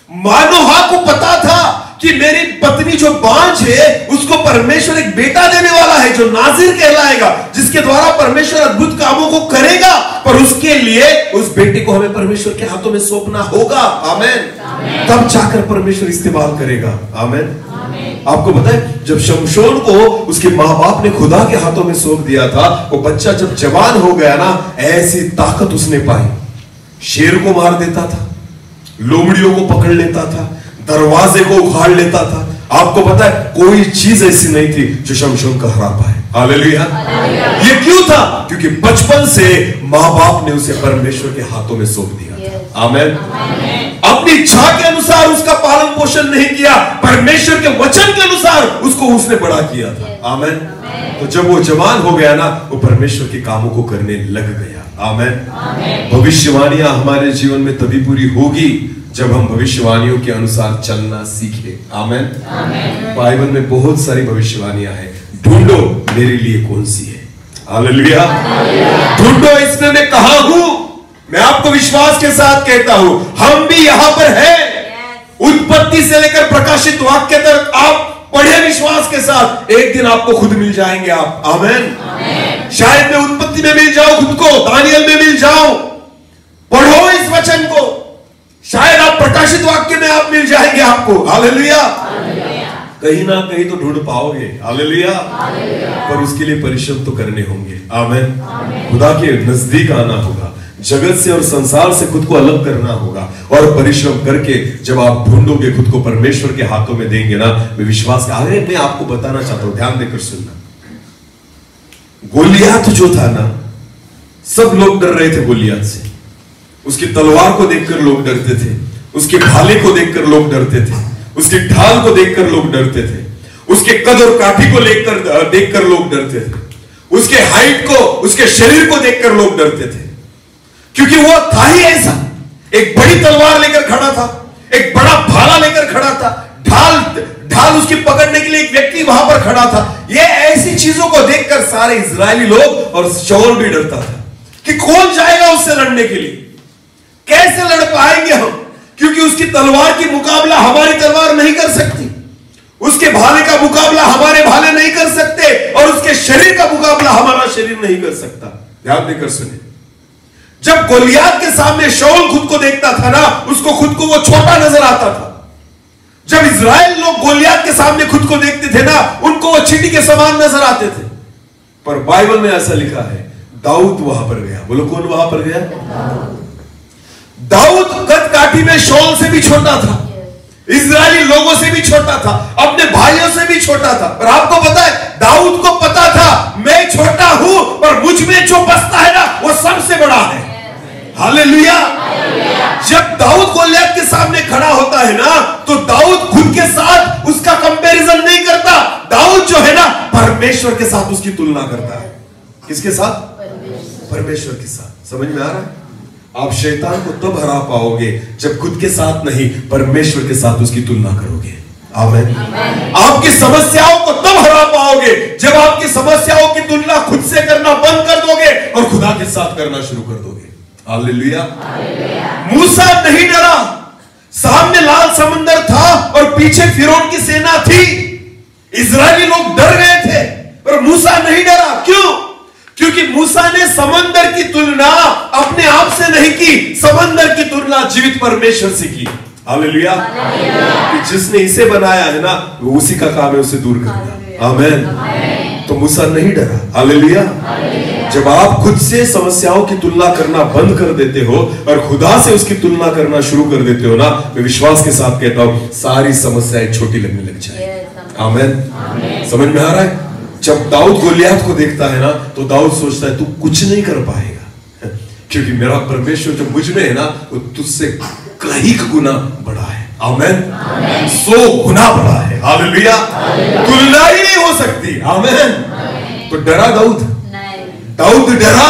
मानोहा को पता था कि मेरी पत्नी जो बांझ है उसको परमेश्वर एक बेटा देने वाला है जो नाजिर कहलाएगा, जिसके द्वारा परमेश्वर अद्भुत कामों को करेगा, पर उसके लिए उस बेटे को हमें परमेश्वर के हाथों में सौंपना होगा। आमेन। तब जाकर परमेश्वर इस्तेमाल करेगा। आमेन। आपको पता है, जब शमशोन को उसके माँ बाप ने खुदा के हाथों में सौंप दिया था, वो बच्चा जब जवान हो गया ना, ऐसी ताकत उसने पाई, शेर को मार देता था, लोमड़ियों को पकड़ लेता था, दरवाजे को उखाड़ लेता था। आपको पता है, कोई चीज ऐसी नहीं थी जो शमशोन को हरा पाए। हालेलुया। ये क्यों था? क्योंकि बचपन से माँ बाप ने उसे परमेश्वर के हाथों में सौंप दिया था। आमेन। अपनी इच्छा के अनुसार उसका पालन पोषण नहीं किया, परमेश्वर के वचन के अनुसार उसको उसने बड़ा किया था। आमेन। तो जब वो जवान हो गया ना, वो परमेश्वर के कामों को करने लग गया। आमेन। भविष्यवाणियां हमारे जीवन में तभी पूरी होगी जब हम भविष्यवाणियों के अनुसार चलना सीखे। आमेन। बाइबल में बहुत सारी भविष्यवाणियां हैं, ढूंढो मेरे लिए कौन सी है। हालेलुया। ढूंढो इसमें मैं कहां हूं। मैं आपको विश्वास के साथ कहता हूं, हम भी यहां पर हैं। उत्पत्ति से लेकर प्रकाशित वाक्य तक आप पढ़े विश्वास के साथ, एक दिन आपको खुद मिल जाएंगे आप। आमेन। शायद मैं उत्पत्ति में मिल जाऊं खुद को, दानियल में मिल जाऊं। पढ़ो इस वचन को, शायद आप प्रकाशित वाक्य में आप मिल जाएंगे आपको। हालेलुया। कहीं ना कहीं तो ढूंढ पाओगे। हालेलुया। पर उसके लिए परिश्रम तो करने होंगे। आमेन। खुदा के नजदीक आना होगा, जगत से और संसार से खुद को अलग करना होगा, और परिश्रम करके जब आप ढूंढोगे खुद को परमेश्वर के हाथों में देंगे ना, मैं विश्वास का आगे मैं आपको बताना चाहता हूं, ध्यान देकर सुनना। गोलियात जो था ना, सब लोग डर रहे थे गोलियात से। उसकी तलवार को देखकर लोग डरते थे, उसके भाले को देखकर लोग डरते थे, उसकी ढाल को देखकर लोग डरते थे, उसके कद और काठी को देखकर लोग डरते थे, उसके हाइट को, उसके शरीर को देखकर लोग डरते थे, क्योंकि वो था ही ऐसा। एक बड़ी तलवार लेकर खड़ा था, एक बड़ा भाला लेकर खड़ा था, ढाल उसकी पकड़ने के लिए एक व्यक्ति वहां पर खड़ा था। ये ऐसी चीजों को देखकर सारे इजरायली लोग और शाऊल भी डरता था कि कौन जाएगा उससे लड़ने के लिए, कैसे लड़ पाएंगे हम, क्योंकि उसकी तलवार की मुकाबला हमारी तलवार नहीं कर सकती, उसके भाले का मुकाबला हमारे भाले नहीं कर सकते, और उसके शरीर का मुकाबला हमारा शरीर नहीं कर सकता। ध्यान देकर सुने, जब गोलियात के सामने शाऊल खुद को देखता था ना, उसको खुद को वो छोटा नजर आता था। जब इजराइल लोग गोलियात के सामने खुद को देखते थे ना, उनको वो चींटी के समान नजर आते थे। पर बाइबल में ऐसा लिखा है, दाऊद वहां पर गया। बोलो कौन वहां पर गया? दाऊद कद काठी में शाऊल से भी छोटा था, इजरायली लोगों से भी छोटा था, अपने भाइयों से भी छोटा था। पर आपको पता है, दाऊद को पता था मैं छोटा हूं, पर मुझ में जो बसता है ना, वो सबसे बड़ा है। हालेलुया। जब दाऊद गोलियत के सामने खड़ा होता है ना, तो दाऊद खुद के साथ उसका कंपैरिजन नहीं करता। दाऊद जो है ना, परमेश्वर के साथ उसकी तुलना करता है। किसके साथ? परमेश्वर के साथ। समझ में आ रहा है? आप शैतान को तब हरा पाओगे जब खुद के साथ नहीं, परमेश्वर के साथ उसकी तुलना करोगे। आमीन। आपकी समस्याओं को तब हरा पाओगे जब आपकी समस्याओं की तुलना खुद से करना बंद कर दोगे और खुदा के साथ करना शुरू कर दोगे। हालेलुया। मूसा नहीं डरा, सामने लाल समंदर था और पीछे फिरौन की सेना थी। इजरायली लोग डर गए थे, पर मूसा नहीं डरा। क्यों? क्योंकि मूसा ने समंदर की तुलना अपने आप से नहीं की, समंदर की तुलना जीवित परमेश्वर से की। हालेलुया। जिसने इसे बनाया है ना, वो उसी का काम है उसे दूर करना। आमीन। तो मूसा नहीं डरा। हालेलुया। जब आप खुद से समस्याओं की तुलना करना बंद कर देते हो और खुदा से उसकी तुलना करना शुरू कर देते हो ना, मैं विश्वास के साथ कहता हूं, सारी समस्याएं छोटी लगने लग जाएंगी। आमीन। समझ में आ रहा है? जब दाऊद गोलियत को देखता है ना, तो दाऊद सोचता है तू कुछ नहीं कर पाएगा, क्योंकि मेरा परमेश्वर जो मुझ में है ना, वो तुझसे कई गुना बड़ा है। आमीन। 100 गुना बड़ा है। हालेलुया। तुलना ही नहीं हो सकती। आमीन। तो डरा दाऊद? दाऊद डरा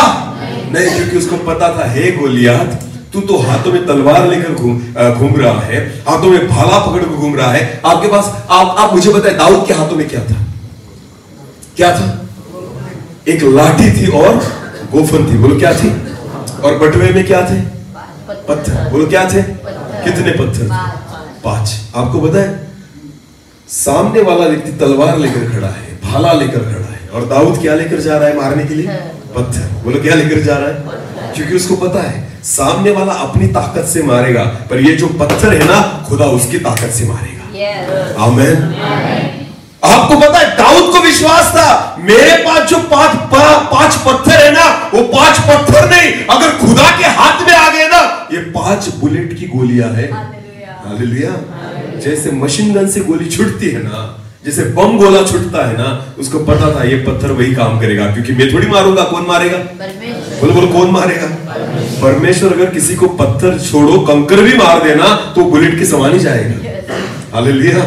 नहीं, क्योंकि उसको पता था, हे गोलियत, तू तो हाथों में तलवार लेकर घूम रहा है, हाथों में भाला पकड़ कर घूम रहा है। आपके पास आप मुझे बताएं, दाऊद के हाथों में क्या था? क्या था? एक लाठी थी और गोफन थी। बोलो क्या थी? और बटुए में क्या थे? पत्थर। बोलो क्या थे? कितने पत्थर थे? 5। आपको पता है सामने वाला व्यक्ति तलवार लेकर खड़ा है, भाला लेकर खड़ा है, और दाऊद क्या लेकर जा रहा है मारने के लिए? पत्थर। बोलो क्या लेकर जा रहा है? क्योंकि उसको पता है सामने वाला अपनी ताकत से मारेगा, पर ये जो पत्थर है ना, खुदा उसकी ताकत से मारेगा। आमीन। आपको पता है दाऊद को विश्वास था, मेरे पास जो 5 पत्थर है ना, वो 5 पत्थर नहीं, अगर खुदा के हाथ में आ गए ना, ये 5 बुलेट की गोलियां है। हालेलुया। जैसे मशीन गन से गोली छुटती है ना, जैसे बम गोला छुटता है ना, उसको पता था ये पत्थर वही काम करेगा, क्योंकि मैं थोड़ी मारूंगा, कौन मारेगा? बोलो बोलो, कौन मारेगा? परमेश्वर। अगर किसी को पत्थर छोड़ो कंकर भी मार देना तो बुलेट के समान ही जाएगा। हालेलुया।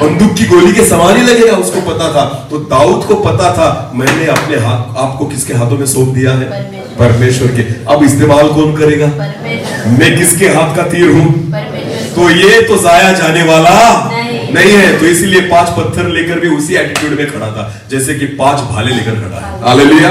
बंदूक की गोली के समान ही लगेगा, उसको पता था। तो दाऊद को पता था मैंने अपने हाथ आपको किसके हाथों में सौंप दिया है? परमेश्वर के। अब इस्तेमाल कौन करेगा? मैं किसके हाथ का तीर हूं? तो ये तो जाया जाने वाला नहीं है। तो इसीलिए 5 पत्थर लेकर भी उसी एटीट्यूड में खड़ा था जैसे कि 5 भाले लेकर खड़ा है। हालेलुया।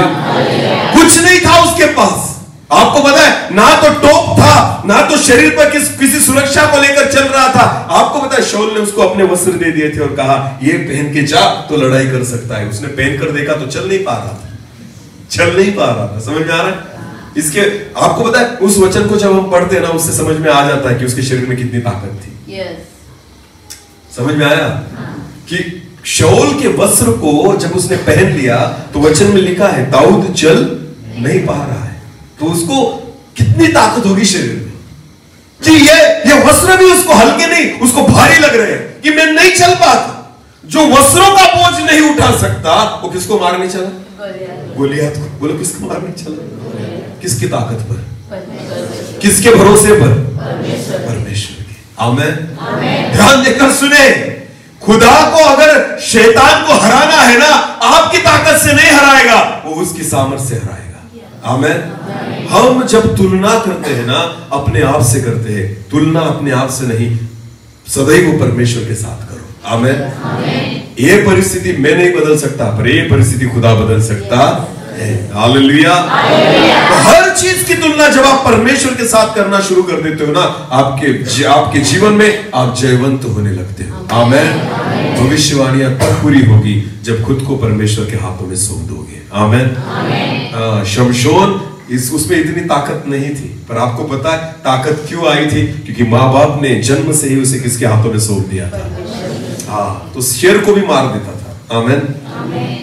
कुछ नहीं था उसके पास। आपको पता है ना तो टोप था, ना तो शरीर पर किसी सुरक्षा को लेकर चल रहा था। आपको पता है शाऊल ने उसको अपने वस्त्र दे दिए थे और कहा ये पहन के जा तो लड़ाई कर सकता है। उसने पहन कर देखा तो चल नहीं पा रहा था, चल नहीं पा रहा था। समझ में आ रहा है? इसके आपको पता है उस वचन को जब हम पढ़ते हैं ना, उससे समझ में आ जाता है कि उसके शरीर में कितनी ताकत थी। समझ में आया कि शाऊल के वस्त्र को जब उसने पहन लिया तो वचन में लिखा है दाऊद चल नहीं पा रहा है। तो उसको कितनी ताकत होगी शरीर में कि ये वस्त्र भी उसको हल्के नहीं, उसको भारी लग रहे हैं कि मैं नहीं चल पाता। जो वस्त्रों का बोझ नहीं उठा सकता वो किसको मारने चला? गोलियत को। बोलो किसको मारने चला? किसकी ताकत पर? किसके भरोसे पर? परमेश्वर के। आमीन। ध्यान देकर सुने, खुदा को अगर शैतान को हराना है ना, आपकी ताकत से नहीं हराएगा, वो उसकी सामर्थ्य से हराएगा। आमीन। हम जब तुलना करते हैं ना, अपने आप से करते हैं। तुलना अपने आप से नहीं, सदैव परमेश्वर के साथ करो। आमीन। ये परिस्थिति मैं नहीं बदल सकता, पर ये परिस्थिति खुदा बदल सकता है। हालेलुया। तो हर चीज की तुलना जब आप परमेश्वर के साथ करना शुरू कर देते हो ना, आपके जीवन में आप जयवंत होने लगते हो। आमीन। भविष्यवाणियां तब पूरी होगी जब खुद को परमेश्वर के हाथों में सौंप दोगे। आमीन। शमशोन उसमें इतनी ताकत नहीं थी, पर आपको पता है ताकत क्यों आई थी? क्योंकि माँ बाप ने जन्म से ही उसे किसके हाथों में सौंप दिया था। हाँ, तो शेर को भी मार देता था। आमीन।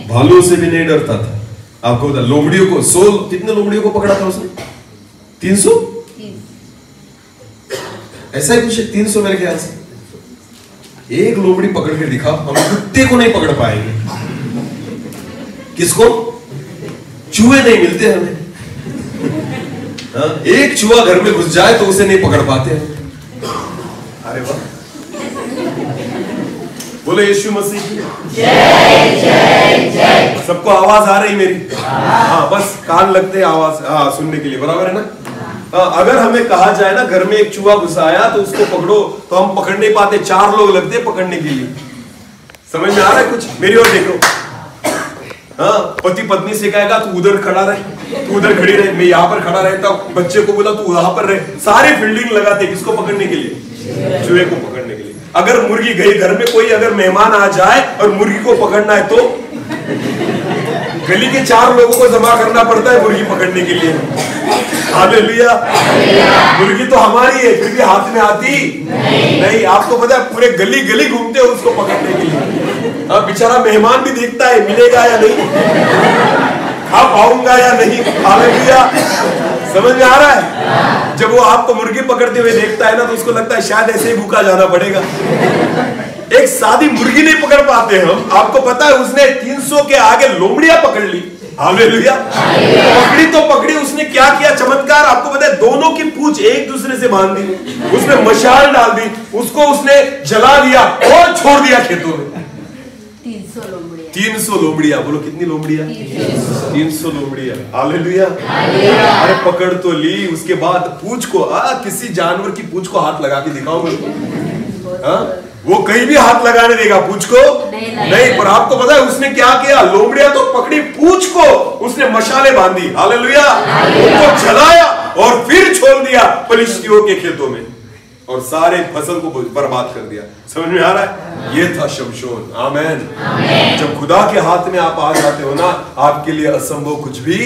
भालू से भी नहीं डरता था। आपको पता लोमड़ियों को कितने लोमड़ियों को पकड़ा था उसने? 300 ऐसा ही कुछ 300 मेरे ख्याल से। एक लोमड़ी पकड़ के दिखा, हम कुत्ते को नहीं पकड़ पाएंगे। किसको? चूहे नहीं मिलते हमें। एक चूहा घर में घुस जाए तो उसे नहीं पकड़ पाते हैं। अरे वाह, बोलो यीशु मसीह की जय जय जय। सबको आवाज आ रही मेरी? हाँ, बस कान लगते हैं आवाज सुनने के लिए, बराबर है ना? अगर हमें कहा जाए ना घर में एक चूहा घुसा आया तो उसको पकड़ो, तो हम पकड़ नहीं पाते, 4 लोग लगते हैं पकड़ने के लिए। समझ में आ रहा है कुछ? मेरी ओर देखो। हाँ, पति पत्नी से कहेगा तू उधर खड़ा रहे, तू उधर खड़ी रहे, मैं यहाँ पर खड़ा रहता हूँ। बच्चे को बोला तू वहां पर रहे। सारी फील्डिंग लगाते किसको पकड़ने के लिए? चूहे को पकड़ने के लिए। अगर मुर्गी गई, घर में कोई अगर मेहमान आ जाए और मुर्गी को पकड़ना है तो गली के 4 लोगों को जमा करना पड़ता है मुर्गी पकड़ने के लिए। हालेलुया। मुर्गी तो हमारी है, फिर भी हाथ में आती नहीं। आपको पता है पूरे गली गली घूमते हो उसको पकड़ने के लिए। अब बेचारा मेहमान भी देखता है मिलेगा या नहीं, खा पाऊंगा या नहीं। हालेलुया। समझ में आ रहा है? जब वो आपको मुर्गी पकड़ते हुए देखता है ना, तो उसको लगता है शायद ऐसे ही भूखा जाना पड़ेगा। एक सादी मुर्गी नहीं पकड़ पाते हम। आपको पता है उसने 300 के आगे लोमड़ियां पकड़ ली। हालेलुया। पकड़ी तो पकड़ी, उसने क्या किया चमत्कार? आपको पता है दोनों की पूंछ एक दूसरे से बांध दी, उसमें मशाल डाल दी, उसको उसने जला दिया और छोड़ दिया खेतों में। 300 लोमड़िया। बोलो कितनी लोमड़िया? 300 लोमड़िया। हालेलुया। अरे पकड़ तो ली, उसके बाद पूंछ को किसी जानवर की पूंछ को हाथ लगा के दिखाओ मेरे को। वो कहीं भी हाथ लगाने देगा पूंछ को नहीं। पर आपको पता है उसने क्या किया? लोमड़िया तो पकड़ी, पूंछ को उसने मशाले बांधी। हालेलुया। उनको जलाया और फिर छोड़ दिया फलिश्तियों के खेतों में और सारे फसल को बर्बाद कर दिया। समझ में आ रहा है? ये था शमशोन। आमेन। जब खुदा के हाथ में आप आ जाते हो ना, आपके लिए असंभव कुछ भी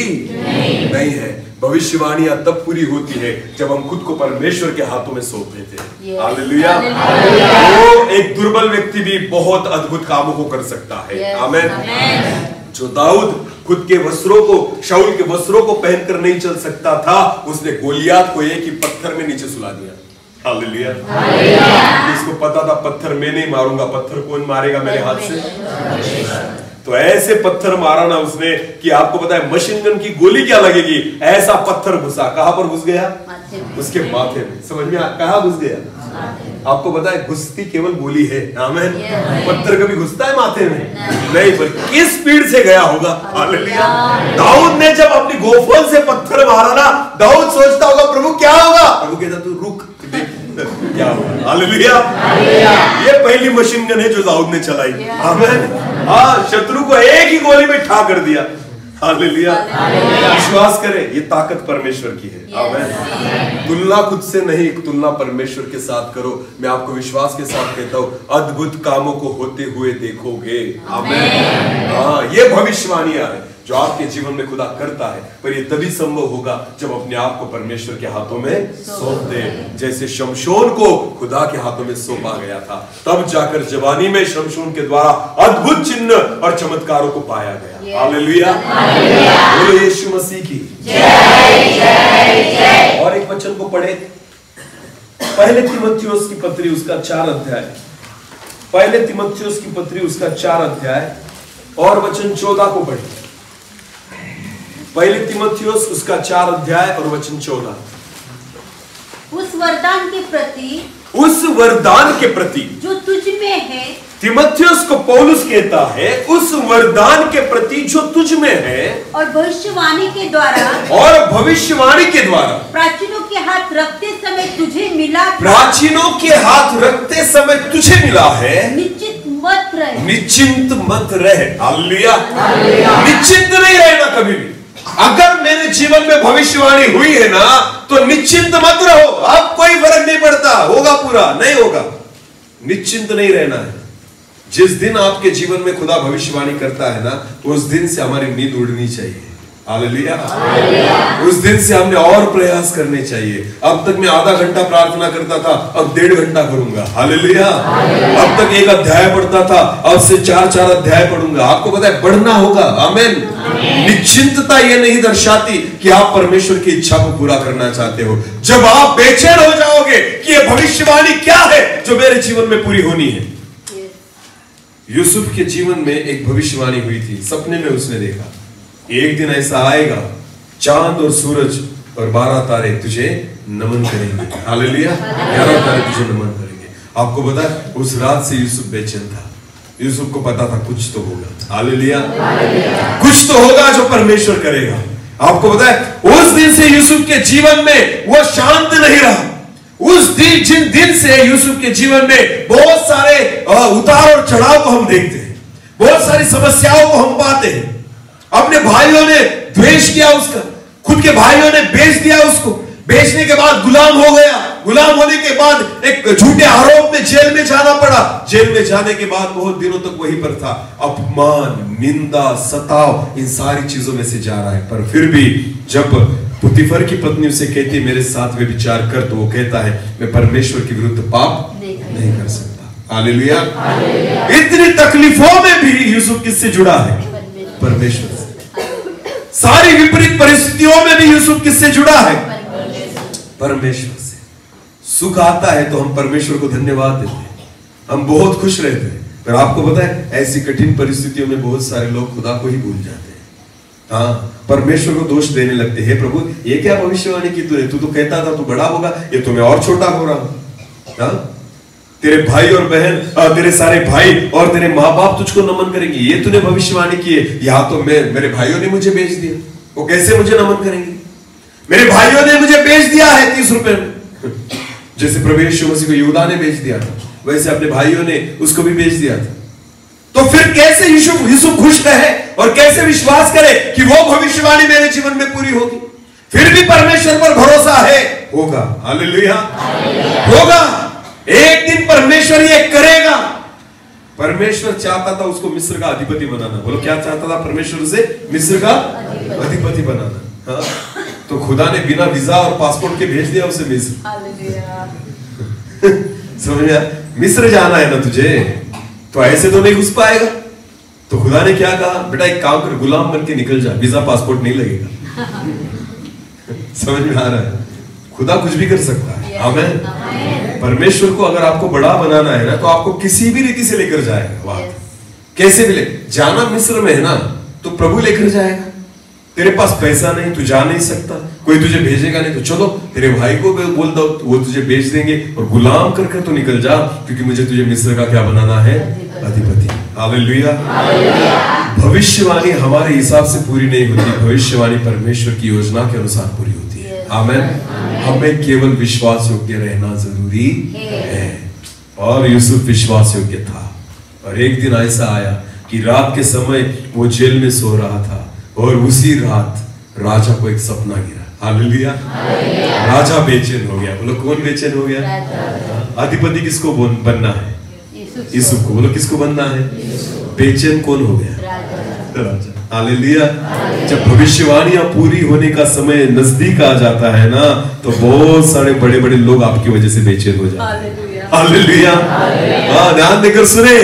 नहीं है। भविष्यवाणियां तब पूरी होती है जब हम खुद को परमेश्वर के हाथों में सौंप देते हैं। हालेलुया। वो एक दुर्बल व्यक्ति भी बहुत अद्भुत कामों को कर सकता है। आमेन। जो दाऊद खुद के वस्त्रों को, शाऊल के वस्त्रों को पहनकर नहीं चल सकता था, उसने गोलियात को एक ही पत्थर में नीचे सुला दिया। हालेलुया। इसको पता था पत्थर मैं नहीं मारूंगा, पत्थर कौन मारेगा मेरे हाथ से? तो ऐसे पत्थर मारा ना उसने कि आपको पता है मशीन गन की गोली क्या लगेगी, ऐसा पत्थर घुसा। कहां पर घुस गया? उसके माथे में। समझ में कहां घुस गया? आपको पता है घुसती केवल गोली है। आमेन। पत्थर कभी घुसता है माथे में? नहीं। पर किस स्पीड से गया होगा। हालेलुया। दाऊद ने जब अपनी गोफल से पत्थर मारा ना, दाऊद सोचता होगा प्रभु क्या होगा? प्रभु कहता तू रुक, क्या होगा। हालेलुया। ये पहली मशीन गन है जो दाऊद ने चलाई। आमेन। शत्रु को एक ही गोली में ठा कर दिया। हालेलुया। विश्वास करें, ये ताकत परमेश्वर की है। आमेन। तुलना खुद से नहीं, तुलना परमेश्वर के साथ करो। मैं आपको विश्वास के साथ कहता हूं, अद्भुत कामों को होते हुए देखोगे। आमेन। ये भविष्यवाणियां है जो आपके जीवन में खुदा करता है, पर ये तभी संभव होगा जब अपने आप को परमेश्वर के हाथों में सौंप दे। जैसे शमशोन को खुदा के हाथों में सौंपा गया था, तब जाकर जवानी में शमशोन के द्वारा अद्भुत चिन्ह और चमत्कारों को पाया गया। हालेलुया। बोलो यीशु मसीह की जय। और एक वचन को पढ़े, पहले तीमुथियुस की पत्री उसका 4 अध्याय। पहले तीमुथियुस की पत्री उसका 4 अध्याय और वचन 14 को पढ़े। पहले तीमुथियुस उसका 4 अध्याय और वचन 14। उस वरदान के प्रति जो तुझ में है। तीमुथियुस को पौलुस कहता है उस वरदान के प्रति जो तुझ में है और भविष्यवाणी के द्वारा प्राचीनों के हाथ रखते समय तुझे मिला। प्राचीनों के हाथ रखते समय तुझे मिला है। निश्चिंत मत रहे। हालेलुया। निश्चिंत नहीं रहना कभी भी। अगर मेरे जीवन में भविष्यवाणी हुई है ना, तो निश्चिंत मत रहो। अब कोई फर्क नहीं पड़ता, होगा पूरा नहीं होगा, निश्चिंत नहीं रहना है। जिस दिन आपके जीवन में खुदा भविष्यवाणी करता है ना, उस दिन से हमारी नींद उड़नी चाहिए। हालेलुया। उस दिन से हमने और प्रयास करने चाहिए। अब तक मैं आधा घंटा प्रार्थना करता था, अब 1.5 घंटा करूंगा। हालेलुया। अब तक 1 अध्याय पढ़ता था, अब से 4 अध्याय पढ़ूंगा। आपको पता है बढ़ना होगा। आमीन। निश्चिंतता ये नहीं दर्शाती कि आप परमेश्वर की इच्छा को पूरा करना चाहते हो। जब आप बेचैन हो जाओगे कि ये भविष्यवाणी क्या है जो मेरे जीवन में पूरी होनी है। यूसुफ के जीवन में एक भविष्यवाणी हुई थी, सपने में उसने देखा एक दिन ऐसा आएगा, चांद और सूरज और 12 तारे तुझे नमन करेंगे। हालेलुया। 11 तारे तुझे नमन करेंगे। आपको पता है उस रात से यूसुफ बेचैन था। यूसुफ को पता था कुछ तो होगा। हालेलुया। कुछ तो होगा जो परमेश्वर करेगा। आपको पता है उस दिन से यूसुफ के जीवन में वो शांत नहीं रहा। उस दिन, जिन दिन से यूसुफ के जीवन में बहुत सारे उतार और चढ़ाव को हम देखते हैं, बहुत सारी समस्याओं को हम पाते हैं। अपने भाइयों ने द्वेष किया उसका, खुद के भाइयों ने बेच दिया उसको, बेचने के बाद गुलाम हो गया, गुलाम होने के बाद एक झूठे आरोप में जेल में जाना पड़ा, जेल में जाने के बाद बहुत दिनों तक वहीं पर था। अपमान, निंदा, सताव, इन सारी चीजों में से जा रहा है। पर फिर भी जब पुतीफर की पत्नी उसे कहती मेरे साथ वे विचार कर, तो वो कहता है मैं परमेश्वर के विरुद्ध पाप नहीं कर सकता। हालेलुया। इतनी तकलीफों में भी यूसुफ किससे जुड़ा है? परमेश्वर से। सारी विपरीत परिस्थितियों में भी यूसुफ किससे जुड़ा है? परमेश्वर से। सुख आता है तो हम परमेश्वर को धन्यवाद देते हैं, हम बहुत खुश रहते हैं। पर आपको पता है ऐसी कठिन परिस्थितियों में बहुत सारे लोग खुदा को ही भूल जाते हैं। हाँ, परमेश्वर को दोष देने लगते हैं। प्रभु ये क्या भविष्यवाणी की तूने? तू तो कहता था तू बड़ा होगा, ये तो मैं और छोटा हो रहा हूं। हाँ? तेरे भाई और बहन, तेरे सारे भाई और तेरे माँ बाप तुझको नमन करेंगे। ये तूने भविष्यवाणी की है। यहाँ तो मेरे भाइयों ने मुझे बेच दिया, वो कैसे मुझे नमन करेंगे? मेरे भाइयों ने मुझे बेच दिया है 30 रुपए में। जैसे प्रभु यीशु मसीह को यहूदा ने बेच दिया था, वैसे अपने भाइयों ने उसको भी बेच दिया था। तो फिर कैसे यीशु खुश रहे और कैसे विश्वास करे कि वो भविष्यवाणी मेरे जीवन में पूरी होगी? फिर भी परमेश्वर पर भरोसा है, होगा। हालेलुया, होगा। एक दिन परमेश्वर ये करेगा। परमेश्वर चाहता था उसको मिस्र का अधिपति बनाना। बोलो, क्या चाहता था परमेश्वर से? मिस्र का अधिपति बनाना। हाँ? तो खुदा ने बिना वीजा और पासपोर्ट के भेज दिया उसे मिस्र। समझ में आया? मिस्र जाना है ना तुझे, तो ऐसे तो नहीं घुस पाएगा। तो खुदा ने क्या कहा? बेटा एक काम कर, गुलाम बन के निकल जा, वीजा पासपोर्ट नहीं लगेगा। समझ में आ रहा है? खुदा कुछ भी कर सकता है। आमीन। परमेश्वर को अगर आपको बड़ा बनाना है ना, तो आपको किसी भी रीति से लेकर जाएगा वहां। कैसे भी ले जाना, मिस्र में है ना, तो प्रभु लेकर जाएगा। तेरे पास पैसा नहीं, तू जा नहीं सकता, कोई तुझे भेजेगा नहीं, तो चलो तेरे भाई को बोल दो, वो तुझे भेज देंगे और गुलाम करके तो निकल जा, क्योंकि मुझे तुझे मिस्र का क्या बनाना है? अधिपति। हालेलुया। भविष्यवाणी हमारे हिसाब से पूरी नहीं होती, भविष्यवाणी परमेश्वर की योजना के अनुसार पूरी होती है। आमीन। हमें केवल विश्वास योग्य रहना जरूरी है। और यूसुफ विश्वास योग्य था। और एक दिन ऐसा आया कि रात के समय वो जेल में सो रहा था और उसी रात राजा को एक सपना गिरा। हालेलुया। राजा बेचैन हो गया। बोलो, कौन बेचैन हो गया? अधिपति किसको बनना है? यूसुफ को। बोलो, किसको बनना है? बेचैन कौन हो गया? राजा। हालेलुया। जब भविष्यवाणियां पूरी होने का समय नजदीक आ जाता है ना, तो बहुत सारे बड़े बड़े लोग आपकी वजह से बेचैन हो जाते हैं। हालेलुया। हाँ, ध्यान देकर सुने।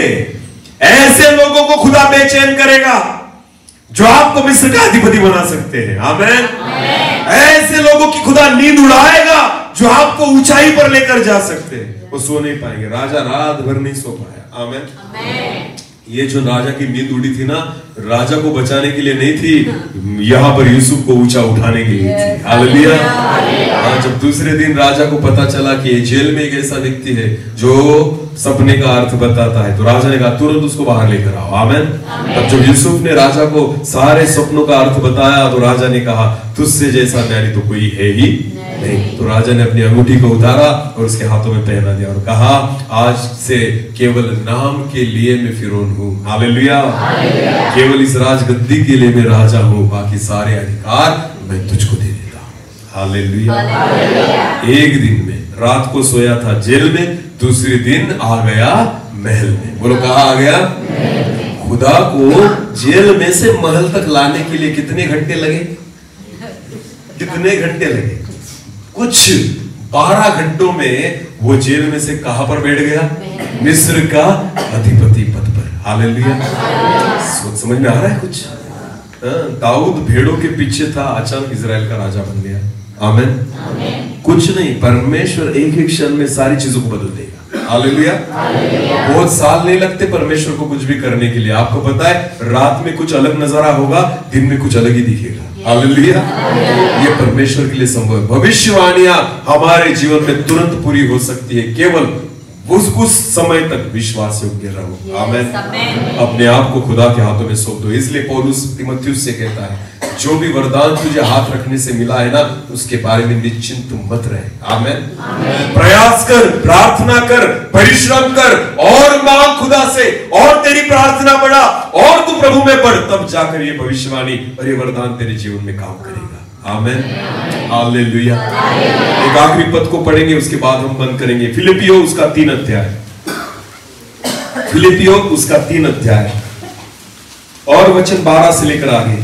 ऐसे लोगों को खुदा बेचैन करेगा जो आपको मिस्र का अधिपति बना सकते हैं। आमीन। ऐसे लोगों की खुदा नींद उड़ाएगा जो आपको ऊंचाई पर लेकर जा सकते हैं। वो सो नहीं पाएंगे। राजा रात भर नहीं सो पाया। आमीन। ये जो राजा की नींद उड़ी थी ना, राजा को बचाने के लिए नहीं थी, यहाँ पर यूसुफ को ऊंचा उठाने के लिए थी। हालेलुया। हाँ, जब दूसरे दिन राजा को पता चला कि जेल में एक ऐसा व्यक्ति है जो सपने का अर्थ बताता है, तो राजा ने कहा तुरंत उसको बाहर लेकर आओ। आमीन। तब जब यूसुफ ने राजा को सारे सपनों का अर्थ बताया, तो राजा ने कहा तुझसे जैसा ज्ञानी तो कोई है ही नहीं। तो राजा ने अपनी अंगूठी को उतारा और उसके हाथों में पहना दिया और कहा, आज से केवल नाम के लिए मैं फिरौन हूँ। हालेलुया। केवल इस राजगद्दी के लिए मैं राजा हूँ, बाकी सारे अधिकार मैं तुझको दे देता हूँ। हालेलुया। एक दिन में रात को सोया था जेल में, दूसरे दिन आ गया महल में। बोलो, कहाँ आ गया? खुदा को जेल में से महल तक लाने के लिए कितने घंटे लगे? कितने घंटे लगे? कुछ 12 घंटों में वो जेल में से कहां पर बैठ गया? मिस्र का अधिपति पद पर। हालेलुया। समझ में आ रहा है कुछ? दाऊद भेड़ों के पीछे था, अचानक इजराइल का राजा बन गया। आमीन। कुछ नहीं, परमेश्वर एक एक क्षण में सारी चीजों को बदल देगा। हालेलुया। बहुत साल नहीं लगते परमेश्वर को कुछ भी करने के लिए। आपको पता है, रात में कुछ अलग नजारा होगा, दिन में कुछ अलग ही दिखेगा। हालेलुया। ये परमेश्वर के लिए संभव है। भविष्यवाणियां हमारे जीवन में तुरंत पूरी हो सकती है, केवल उस समय तक विश्वास योग्य रहो। आमीन। अपने आप को खुदा के हाथों में सौंप दो। इसलिए पौलुस तीमुथियुस से कहता है, जो भी वरदान तुझे हाथ रखने से मिला है ना, उसके बारे में निश्चिंत मत रहे। आमीन। प्रयास कर, प्रार्थना कर, परिश्रम कर और मांग खुदा से, और तेरी प्रार्थना बढ़ा और तू प्रभु में बढ़, तब जाकर ये भविष्यवाणी और ये वरदान तेरे जीवन में काम करेगा। आमीन। हालेलुया। एक आखिरी पद को पढ़ेंगे, उसके बाद हम बंद करेंगे। फिलिपियो उसका 3 अध्याय। फिलिपियो उसका 3 अध्याय और वचन 12 से लेकर आगे।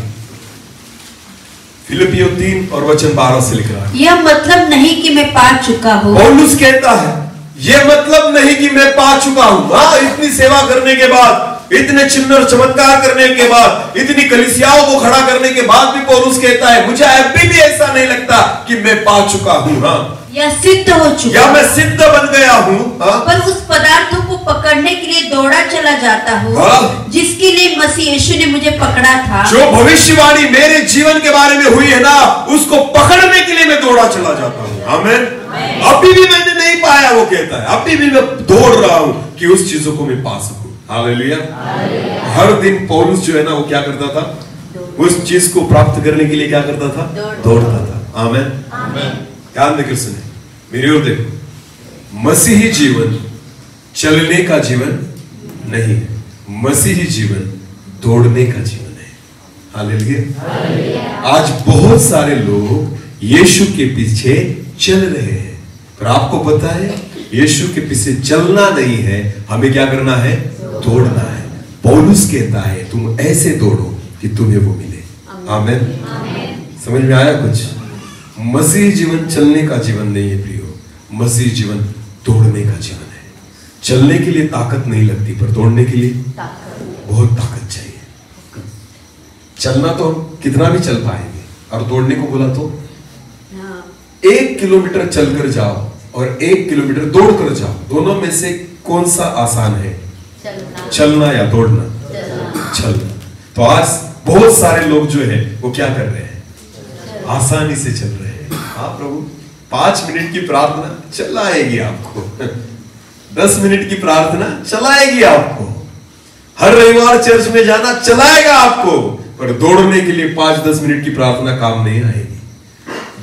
फिलिपियो 3 और वचन 12 से लेकर आगे। यह मतलब नहीं कि मैं पा चुका हूँ। पौलुस कहता है, यह मतलब नहीं कि मैं पा चुका हूं। हाँ, इतनी सेवा करने के बाद, इतने चिन्ह और चमत्कार करने के बाद, इतनी कलीसियाओं को खड़ा करने के बाद भी पौलुस कहता है, मुझे अभी भी ऐसा नहीं लगता कि मैं पा चुका हूँ। हाँ, या सिद्ध हो चुका, या मैं सिद्ध बन गया हूँ। पर उस पदार्थों को पकड़ने के लिए दौड़ा चला जाता हूँ, जिसके लिए मसीह यीशु ने मुझे पकड़ा था। जो भविष्यवाणी मेरे जीवन के बारे में हुई है ना, उसको पकड़ने के लिए मैं दौड़ा चला जाता हूँ। आमीन। अभी भी मैंने नहीं नहीं पाया, वो कहता है अभी भी मैं दौड़ रहा हूं कि उस चीजों को मैं पा सकूं। हालेलुया। हर दिन पौलुस जो है ना वो क्या करता था, उस चीज को प्राप्त करने के लिए क्या करता था, दौड़ता था। आमीन। ध्यान देकर सुने मेरी ओर देखो, मसीही जीवन चलने का जीवन नहीं है, मसीही जीवन दौड़ने का जीवन है। हालेलुया। आज बहुत सारे लोग यीशु के पीछे चल रहे हैं, पर आपको पता है यीशु के पीछे चलना नहीं है, हमें क्या करना है, दौड़ना है। पौलुस कहता है तुम ऐसे दौड़ो कि तुम्हें वो मिले। आमीन। समझ में आया कुछ? मसीह जीवन चलने का जीवन नहीं है प्रियो, मसीह जीवन दौड़ने का जीवन है। चलने के लिए ताकत नहीं लगती, पर दौड़ने के लिए बहुत ताकत चाहिए। चलना तो हम कितना भी चल पाएंगे, और दौड़ने को बोला तो 1 किलोमीटर चलकर जाओ और 1 किलोमीटर दौड़ कर जाओ, दोनों में से कौन सा आसान है? चलना या दौड़ना? चलना। तो आज बहुत सारे लोग जो है वो क्या कर रहे हैं, आसानी से चल रहे हैं। हाँ प्रभु, 5 मिनट की प्रार्थना चलाएगी आपको 10 मिनट की प्रार्थना चलाएगी आपको, हर रविवार चर्च में जाना चलाएगा आपको, पर दौड़ने के लिए 5-10 मिनट की प्रार्थना काम नहीं आएगी।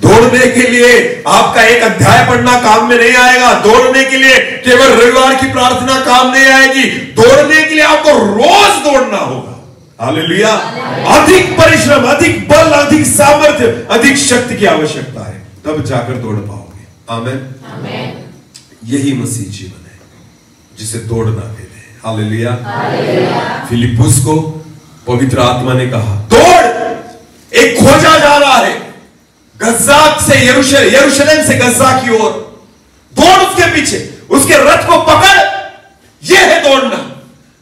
दौड़ने के लिए आपका एक अध्याय पढ़ना काम में नहीं आएगा, दौड़ने के लिए केवल रविवार की प्रार्थना काम नहीं आएगी, दौड़ने के लिए आपको रोज दौड़ना होगा। हालेलुया। अधिक परिश्रम, अधिक बल, अधिक सामर्थ्य, अधिक शक्ति की आवश्यकता है, तब जाकर दौड़ पाओगे। आमीन। यही मसीह जीवन है जिसे दौड़ना कहते हैं। हालेलुया। फिलिप्पुस को पवित्र आत्मा ने कहा दौड़, एक खोजा जा रहा है गजा से यरूशलेम से गजा की ओर, दौड़ उसके पीछे, उसके रथ को पकड़। यह है दौड़ना।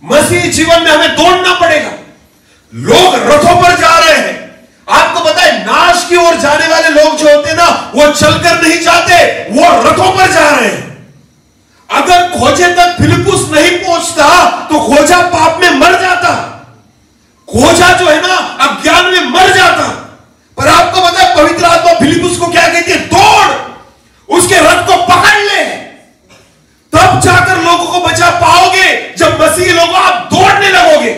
मसीह जीवन में हमें दौड़ना पड़ेगा। लोग रथों पर जा रहे हैं, आपको पता है नाश की ओर जाने वाले लोग जो होते हैं ना, वो चलकर नहीं जाते, वो रथों पर जा रहे हैं। अगर खोजे तक फिलिप्पुस नहीं पहुंचता तो खोजा पाप में मर जाता, खोजा जो है ना अज्ञान में मर जाता। पर आपको पता है पवित्र आत्मा फिलिप्पुस को क्या कहती है, दौड़, उसके रथ को पकड़ ले, तब जाकर लोगों को बचा पाओगे। जब मसीह लोगों आप दौड़ने लगोगे,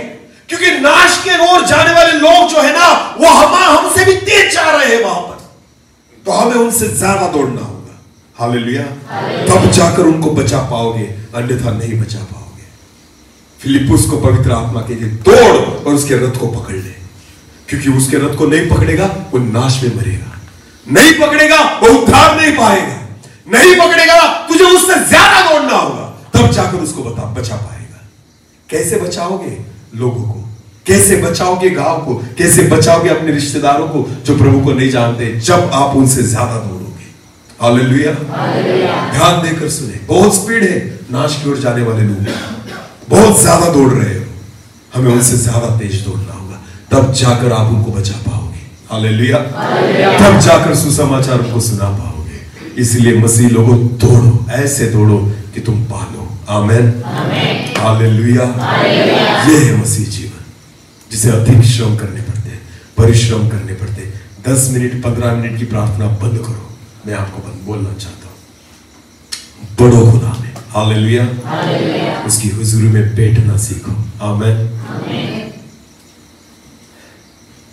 क्योंकि नाश के ओर जाने वाले लोग जो है ना वो हमसे भी तेज जा रहे हैं वहां पर, तो हमें उनसे ज्यादा दौड़ना होगा। हालेलुया। तब जाकर उनको बचा पाओगे, अन्यथा नहीं बचा पाओगे। फिलिप्पुस को पवित्र आत्मा कहती है दौड़ और उसके रथ को पकड़ ले, क्योंकि उसके रथ को नहीं पकड़ेगा वो नाश में मरेगा, नहीं पकड़ेगा वो उद्धार नहीं पाएगा, नहीं पकड़ेगा तुझे उससे ज्यादा दौड़ना होगा, तब जाकर उसको बचा पाएगा। कैसे बचाओगे लोगों को, कैसे बचाओगे गांव को, कैसे बचाओगे अपने रिश्तेदारों को जो प्रभु को नहीं जानते, जब आप उनसे ज्यादा दौड़ोगे। हालेलुया। ध्यान देकर सुने, बहुत स्पीड है, नाश की ओर जाने वाले लोग बहुत ज्यादा दौड़ रहे हो, हमें उनसे ज्यादा तेज दौड़ना होगा, तब जाकर आप उनको बचा पाओगे। हालेलुया। तब जाकर सुसमाचार को सुना पाओगे। इसलिए मसीह लोगों दौड़ो, ऐसे दौड़ो कि तुम पालो। आमीन। हालेलुया। ये है मसीह जीवन, जिसे अधिक श्रम करने पड़ते हैं, परिश्रम करने पड़ते हैं। 10 मिनट 15 मिनट की प्रार्थना बंद करो, मैं आपको बोलना चाहता हूं, बढ़ो खुदा में। हालेलुया। उसकी हुजूरी में बैठना सीखो। आमीन।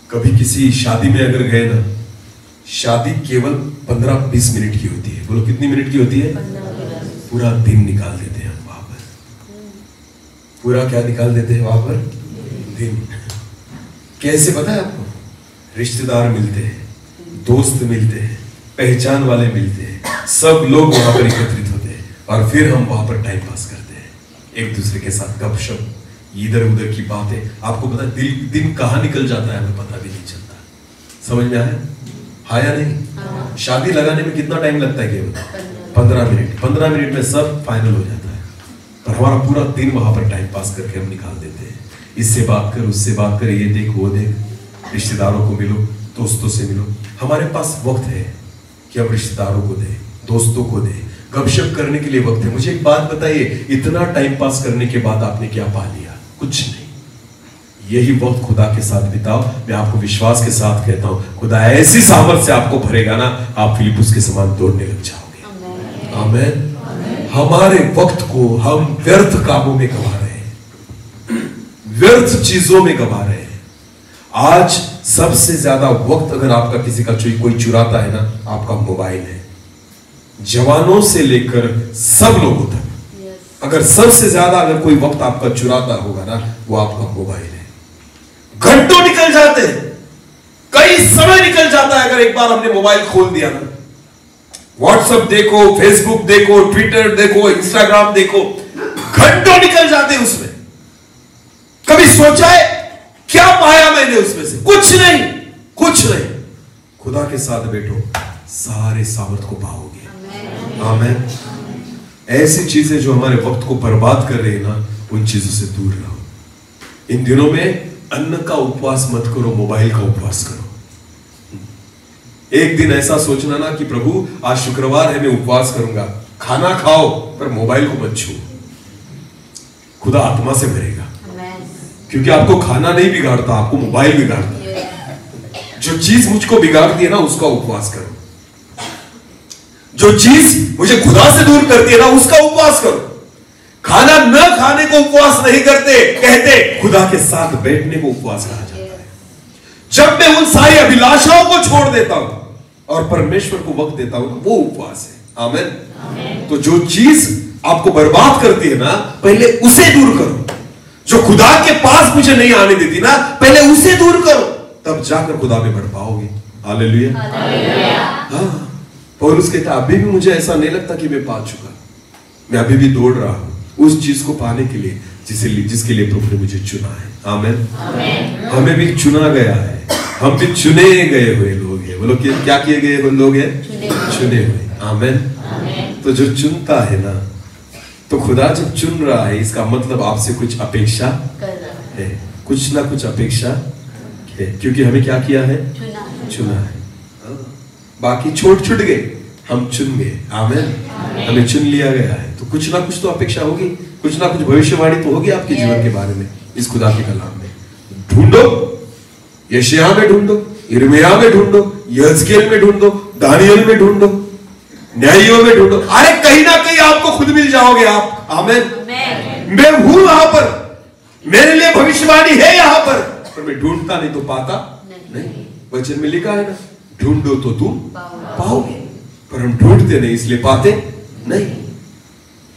कभी किसी शादी में अगर गए ना, शादी केवल 15-20 मिनट की होती है। बोलो कितनी मिनट की होती है? पूरा दिन निकाल देते हैं हम वहां पर। पूरा क्या निकाल देते हैं वहां पर? दिन। कैसे पता है आपको? रिश्तेदार मिलते हैं, दोस्त मिलते हैं, पहचान वाले मिलते हैं, सब लोग वहां पर एकत्रित होते हैं, और फिर हम वहां पर टाइम पास करते हैं, एक दूसरे के साथ गपशप, इधर उधर की बातें। आपको पता है दिन कहां निकल जाता है हमें पता भी नहीं चलता। समझ में आया? हाँ या नहीं? शादी लगाने में कितना टाइम लगता है? केवल 15 मिनट। 15 मिनट में सब फाइनल हो जाता है, पर हमारा पूरा दिन वहां पर टाइम पास करके हम निकाल देते हैं। इससे बात कर, उससे बात कर, ये देख वो देख, रिश्तेदारों को मिलो, दोस्तों से मिलो। हमारे पास वक्त है कि हम रिश्तेदारों को दें, दोस्तों को दें, गपशप करने के लिए वक्त है। मुझे एक बात बताइए, इतना टाइम पास करने के बाद आपने क्या पा लिया? कुछ नहीं। यही वक्त खुदा के साथ बिताओ। मैं आपको विश्वास के साथ कहता हूं, खुदा ऐसी सामर्थ से आपको भरेगा ना, आप फिलिप्पुस के समान दौड़ने लग जाओगे। आमीन। हमारे वक्त को हम व्यर्थ कामों में गवा रहे हैं, व्यर्थ चीजों में गवा रहे हैं। आज सबसे ज्यादा वक्त अगर आपका किसी का कोई चुराता है ना, आपका मोबाइल है। जवानों से लेकर सब लोगों तक अगर सबसे ज्यादा अगर कोई वक्त आपका चुराता होगा ना, वो आपका मोबाइल है। घंटों निकल जाते हैं, कई समय निकल जाता है अगर एक बार हमने मोबाइल खोल दिया ना। व्हाट्सएप देखो, फेसबुक देखो, ट्विटर देखो, इंस्टाग्राम देखो, घंटों निकल जाते हैं उसमें। कभी सोचा है क्या पाया मैंने उसमें से? कुछ नहीं, कुछ नहीं। खुदा के साथ बैठो, सारे सामर्थ को पाओगे। आमीन। ऐसी चीजें जो हमारे वक्त को बर्बाद कर रही है ना, उन चीजों से दूर रहो। इन दिनों में अन्न का उपवास मत करो, मोबाइल का उपवास करो। एक दिन ऐसा सोचना ना कि प्रभु आज शुक्रवार है, मैं उपवास करूंगा। खाना खाओ पर मोबाइल को मत छू। खुदा आत्मा से भरेगा, क्योंकि आपको खाना नहीं बिगाड़ता, आपको मोबाइल बिगाड़ता है। जो चीज मुझको बिगाड़ती है ना, उसका उपवास करो। जो चीज मुझे खुदा से दूर करती है ना, उसका उपवास करो। खाना न खाने को उपवास नहीं करते, कहते खुदा के साथ बैठने को उपवास कहा जाता है। जब मैं उन सारी अभिलाषाओं को छोड़ देता हूं और परमेश्वर को वक्त देता हूं, वो उपवास है। आमीन। तो जो चीज आपको बर्बाद करती है ना, पहले उसे दूर करो। जो खुदा के पास मुझे नहीं आने देती ना, पहले उसे दूर करो, तब जाकर खुदा में बढ़ पाओगे। हालेलुया। हाँ, पौलुस कहता अभी भी मुझे ऐसा नहीं लगता कि मैं पा चुका, मैं अभी भी दौड़ रहा हूं उस चीज को पाने के लिए जिसके लिए प्रभु ने मुझे चुना है। आमीन। हमें भी चुना गया है, हम भी चुने गए हुए लोग हैं। बोलो क्या किए गए हुए लोग हैं? चुने हुए। आमीन। तो जो चुनता है ना, तो खुदा जब चुन रहा है, इसका मतलब आपसे कुछ अपेक्षा है, कुछ ना कुछ अपेक्षा है, क्योंकि हमें क्या किया है? चुना है। बाकी छूट गए, हम चुन गए। आमीन। हमें चुन लिया गया है, तो कुछ ना कुछ तो अपेक्षा होगी, कुछ ना कुछ भविष्यवाणी तो होगी आपके जीवन के बारे में। इस खुदा के कलाम में ढूंढो, यशायाह में ढूंढो, यिर्मयाह में ढूंढो, यहेजकेल में ढूंढो, दानियल में ढूंढो, न्यायियों में ढूंढो। अरे कहीं ना कहीं आपको खुद मिल जाओगे आप। आमीन। मैं हूं वहां पर, मेरे लिए भविष्यवाणी है यहां पर मैं ढूंढता नहीं तो पाता नहीं। वचन में लिखा है ना, ढूंढो तो तुम पाओगे, पर हम ढूंढते नहीं इसलिए पाते नहीं।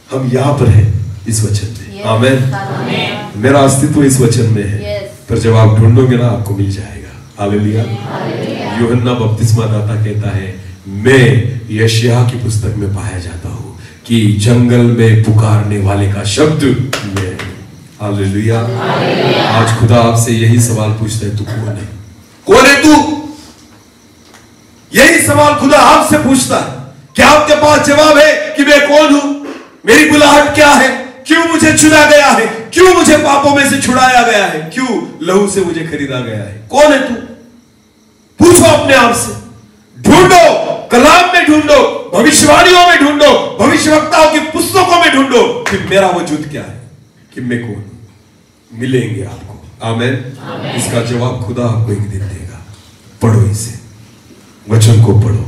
हम यहां पर हैं इस वचन में। आमीन। मेरा अस्तित्व इस वचन में है, पर जब आप ढूंढोगे ना, आपको मिल जाएगा। हालेलुया। यूहन्ना बपतिस्मा दाता कहता है, मैं यशायाह की पुस्तक में पाया जाता हूं कि जंगल में पुकारने वाले का शब्द मैं। हालेलुया। आज खुदा आपसे यही सवाल पूछता है, तू कौन है? कौन है तू? यही सवाल खुदा आपसे पूछता है। क्या आपके पास जवाब है कि मैं कौन हूं? मेरी बुलाहट क्या है? क्यों मुझे चुना गया है? क्यों मुझे पापों में से छुड़ाया गया है? क्यों लहू से मुझे खरीदा गया है? कौन है तू? पूछो अपने आप से। ढूंढो, कलाम में ढूंढो, भविष्यवाणियों में ढूंढो, भविष्यवक्ताओं की पुस्तकों में ढूंढो कि मेरा वजूद क्या है, कि मैं कौन हूं। मिलेंगे आपको। आमीन। इसका जवाब खुदा आपको एक दिन देगा। पढ़ो इसे, वचन को पढ़ो,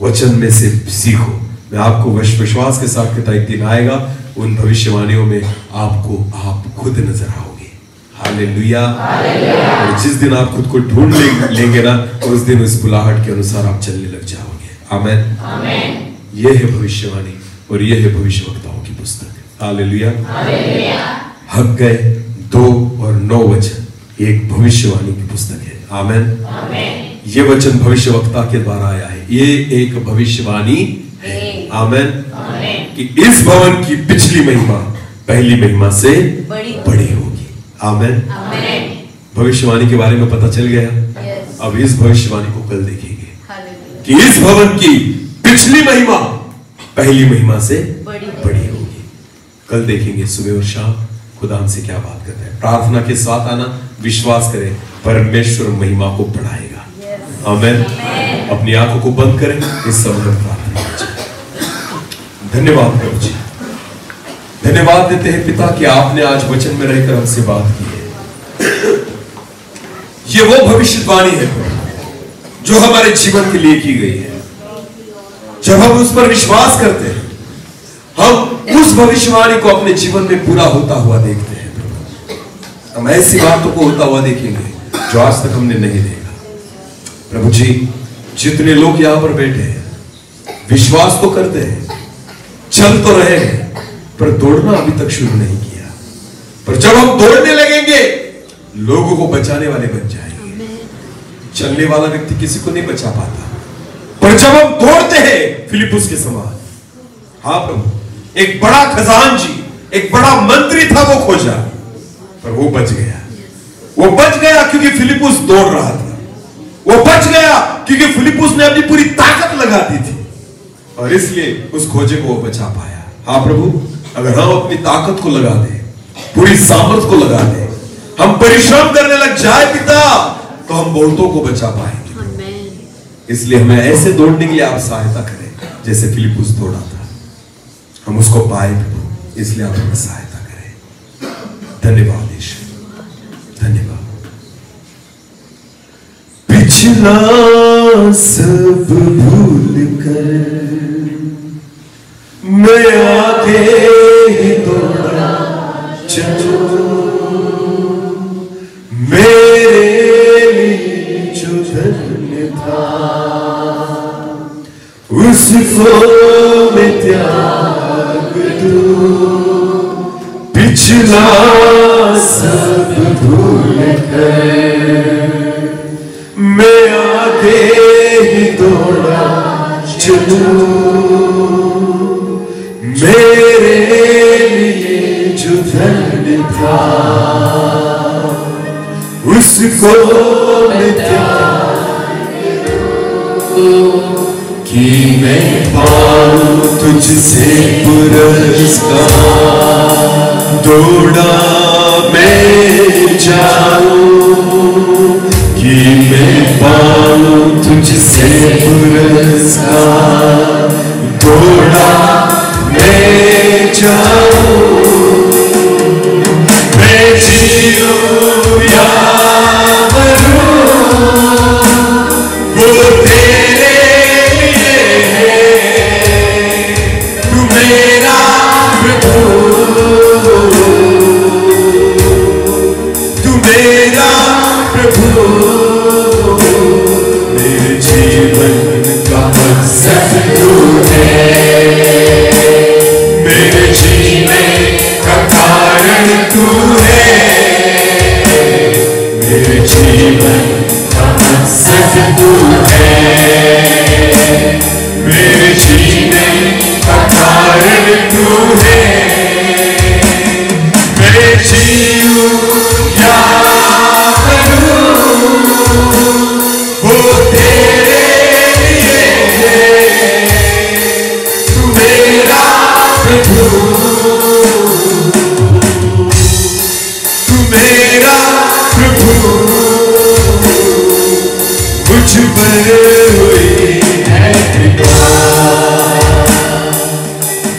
वचन में से सीखो। मैं आपको विश्वास के साथ कहता, एक दिन आएगा उन भविष्यवाणियों में आपको आप खुद नजर आओगे। हालेलुया। और जिस दिन आप खुद को ढूंढ लेंगे ना, उस दिन उस बुलाहट के अनुसार आप चलने लग जाओगे। आमीन। यह है भविष्यवाणी और यह है भविष्यवक्ताओं की पुस्तक। हालेलुया। हग गए 2 और 9 वचन एक भविष्यवाणी की पुस्तक है। आमीन। ये वचन भविष्यवक्ता के द्वारा आया है। ये एक भविष्यवाणी है। आमीन। कि इस भवन की पिछली महिमा पहली महिमा से बड़ी होगी। आमीन। भविष्यवाणी के बारे में पता चल गया। अब इस भविष्यवाणी को कल देखेंगे कि इस भवन की पिछली महिमा पहली महिमा से बड़ी होगी। कल देखेंगे सुबह और शाम खुदा हमसे क्या बात करता है। प्रार्थना के साथ आना, विश्वास करें परमेश्वर महिमा को बढ़ाएगा। आमीन। अपनी आंखों को बंद करें, इस समय प्रार्थना करें। धन्यवाद प्रभु जी, धन्यवाद देते हैं पिता कि आपने आज वचन में रहकर हमसे बात की है। ये वो भविष्यवाणी है जो हमारे जीवन के लिए की गई है। जब हम उस पर विश्वास करते हैं, हम उस भविष्यवाणी को अपने जीवन में पूरा होता हुआ देखते हैं प्रभु। हम ऐसी बातों को होता हुआ देखेंगे जो आज तक हमने नहीं देखा। प्रभु जी, जितने लोग यहां पर बैठे हैं, विश्वास तो करते हैं, चल तो रहे हैं, पर दौड़ना अभी तक शुरू नहीं किया। पर जब हम दौड़ने लगेंगे, लोगों को बचाने वाले बन जाएंगे। चलने वाला व्यक्ति किसी को नहीं बचा पाता, पर जब हम दौड़ते हैं फिलिपुस के समान, हाँ प्रभु, एक बड़ा खजानजी, एक बड़ा मंत्री था, वो खोजा, पर वो बच गया। वो बच गया क्योंकि फिलिपुस दौड़ रहा था। वो बच गया क्योंकि फिलिपुस ने अपनी पूरी ताकत लगा दी थी, और इसलिए उस खोजे को वो बचा पाया। हाँ प्रभु, अगर हम अपनी ताकत को लगा दें, पूरी सामर्थ को लगा दें, हम परिश्रम करने लग जाए पिता, तो हम बहुतों को बचा पाएंगे। इसलिए हमें ऐसे दौड़ने के लिए आप सहायता करें जैसे फिलिपुस दौड़ा था, हम उसको पाए प्रभु, इसलिए आप हमें सहायता करें। धन्यवाद ईश्वर, धन्यवाद। पिछला सब भूल कर मैं आगे ही दौड़ा चलूं, मेरे लिए जो धन्य था उसको मैं त्याग दूं। पिछला सब भूल कर मैं आगे ही दौड़ा चलूं, मेरे लिए जो धन्य था उसको मैं त्याग दूं, कि मैं पाऊं तुझसे पुरस्कार, दौड़ा मैं जाऊं, कि मैं पाऊं तुझसे पुरस्कार, दौड़ा मैं जाऊं, मैं जीऊं या मरूं, वो तेरे लिए है, तू मेरा प्रभु, तू मेरा प्रभु, मेरे जीवन का मकसद तू है, मेरे जीने का कारण तू है, मेरे जीवन का मकसद तू है, मेरे जीने का कारण तू है, मैं जीऊं या मरूं, वो तेरे लिए है, तू मेरा प्रभु, तू मेरा प्रभु, मुझ पर हुई है कृपा,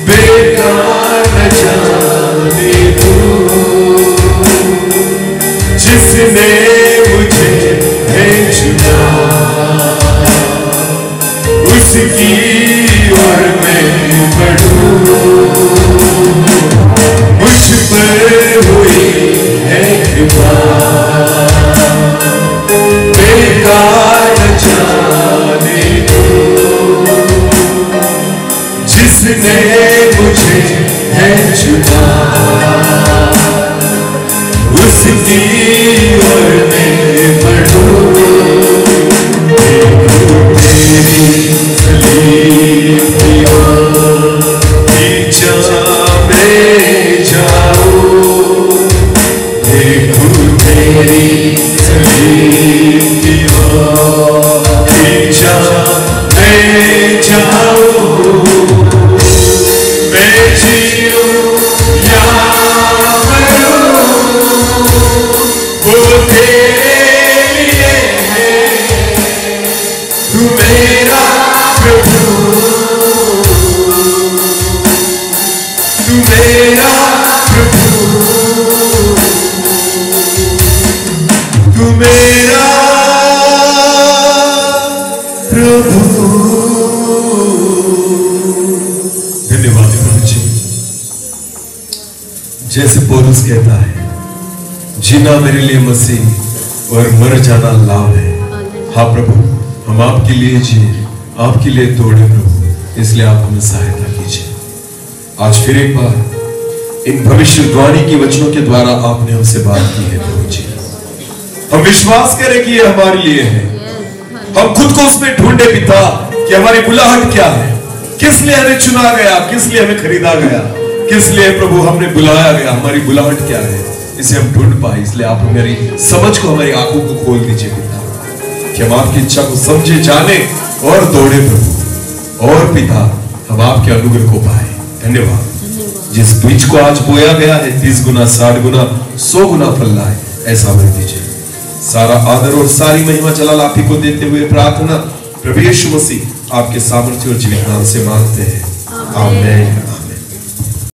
बेकार न जाने तू, जिसने मुझे है चुना, उसकी ओर मैं बढ़ूं, मुझ पर हुई है कृपा, बेकार न जाने तू, जिसने मुझे है चुना, उसकी ओर मैं बढ़ूं, तेरी सलीब की ओर पीछा मैं जाऊं, देखूं तेरी सलीब की ओर पीछा मैं जाऊं, मैं जीऊं या मरूं, वो तेरे लिए है, तू मेरा प्रभु, तू मेरा प्रभु, तू मेरा प्रभु। धन्यवाद प्रभु जी, पौलुस कहता है, जीना मेरे लिए मसीह और मर जाना लाभ है। हाँ प्रभु, हम आपके लिए जिए, आपके लिए दौड़े प्रभु, इसलिए आप हमें सहायता कीजिए। आज फिर एक बार इन भविष्यवाणी की वचनों के द्वारा आपने हमसे बात की है प्रभु जी। हम विश्वास करें कि ये हमारे लिए है। हम खुद को उसमें ढूंढे पिता कि हमारी बुलाहट क्या है, किस लिए हमें चुना गया, किस लिए हमें खरीदा गया, किस लिए प्रभु हमने बुलाया गया, हमारी बुलाहट क्या है, इसे हम ढूंढ पाए। इसलिए आप हमारी समझ को, हमारी आंखों को खोल दीजिए पिता, कि हम आपकी इच्छा को समझे, जाने और दौड़े प्रभु। और पिता, हम आपके अनुग्रह को पाए। धन्यवाद। जिस बीज को आज बोया गया है 30 गुना, 60 गुना, 100 गुना फल लाए, ऐसा हमें दीजिए। सारा आदर और सारी महिमा जलाल आप ही को देते हुए प्रार्थना प्रभु यीशु मसीह आपके सामर्थ्य और जीवित नाम से मांगते हैं। आमीन।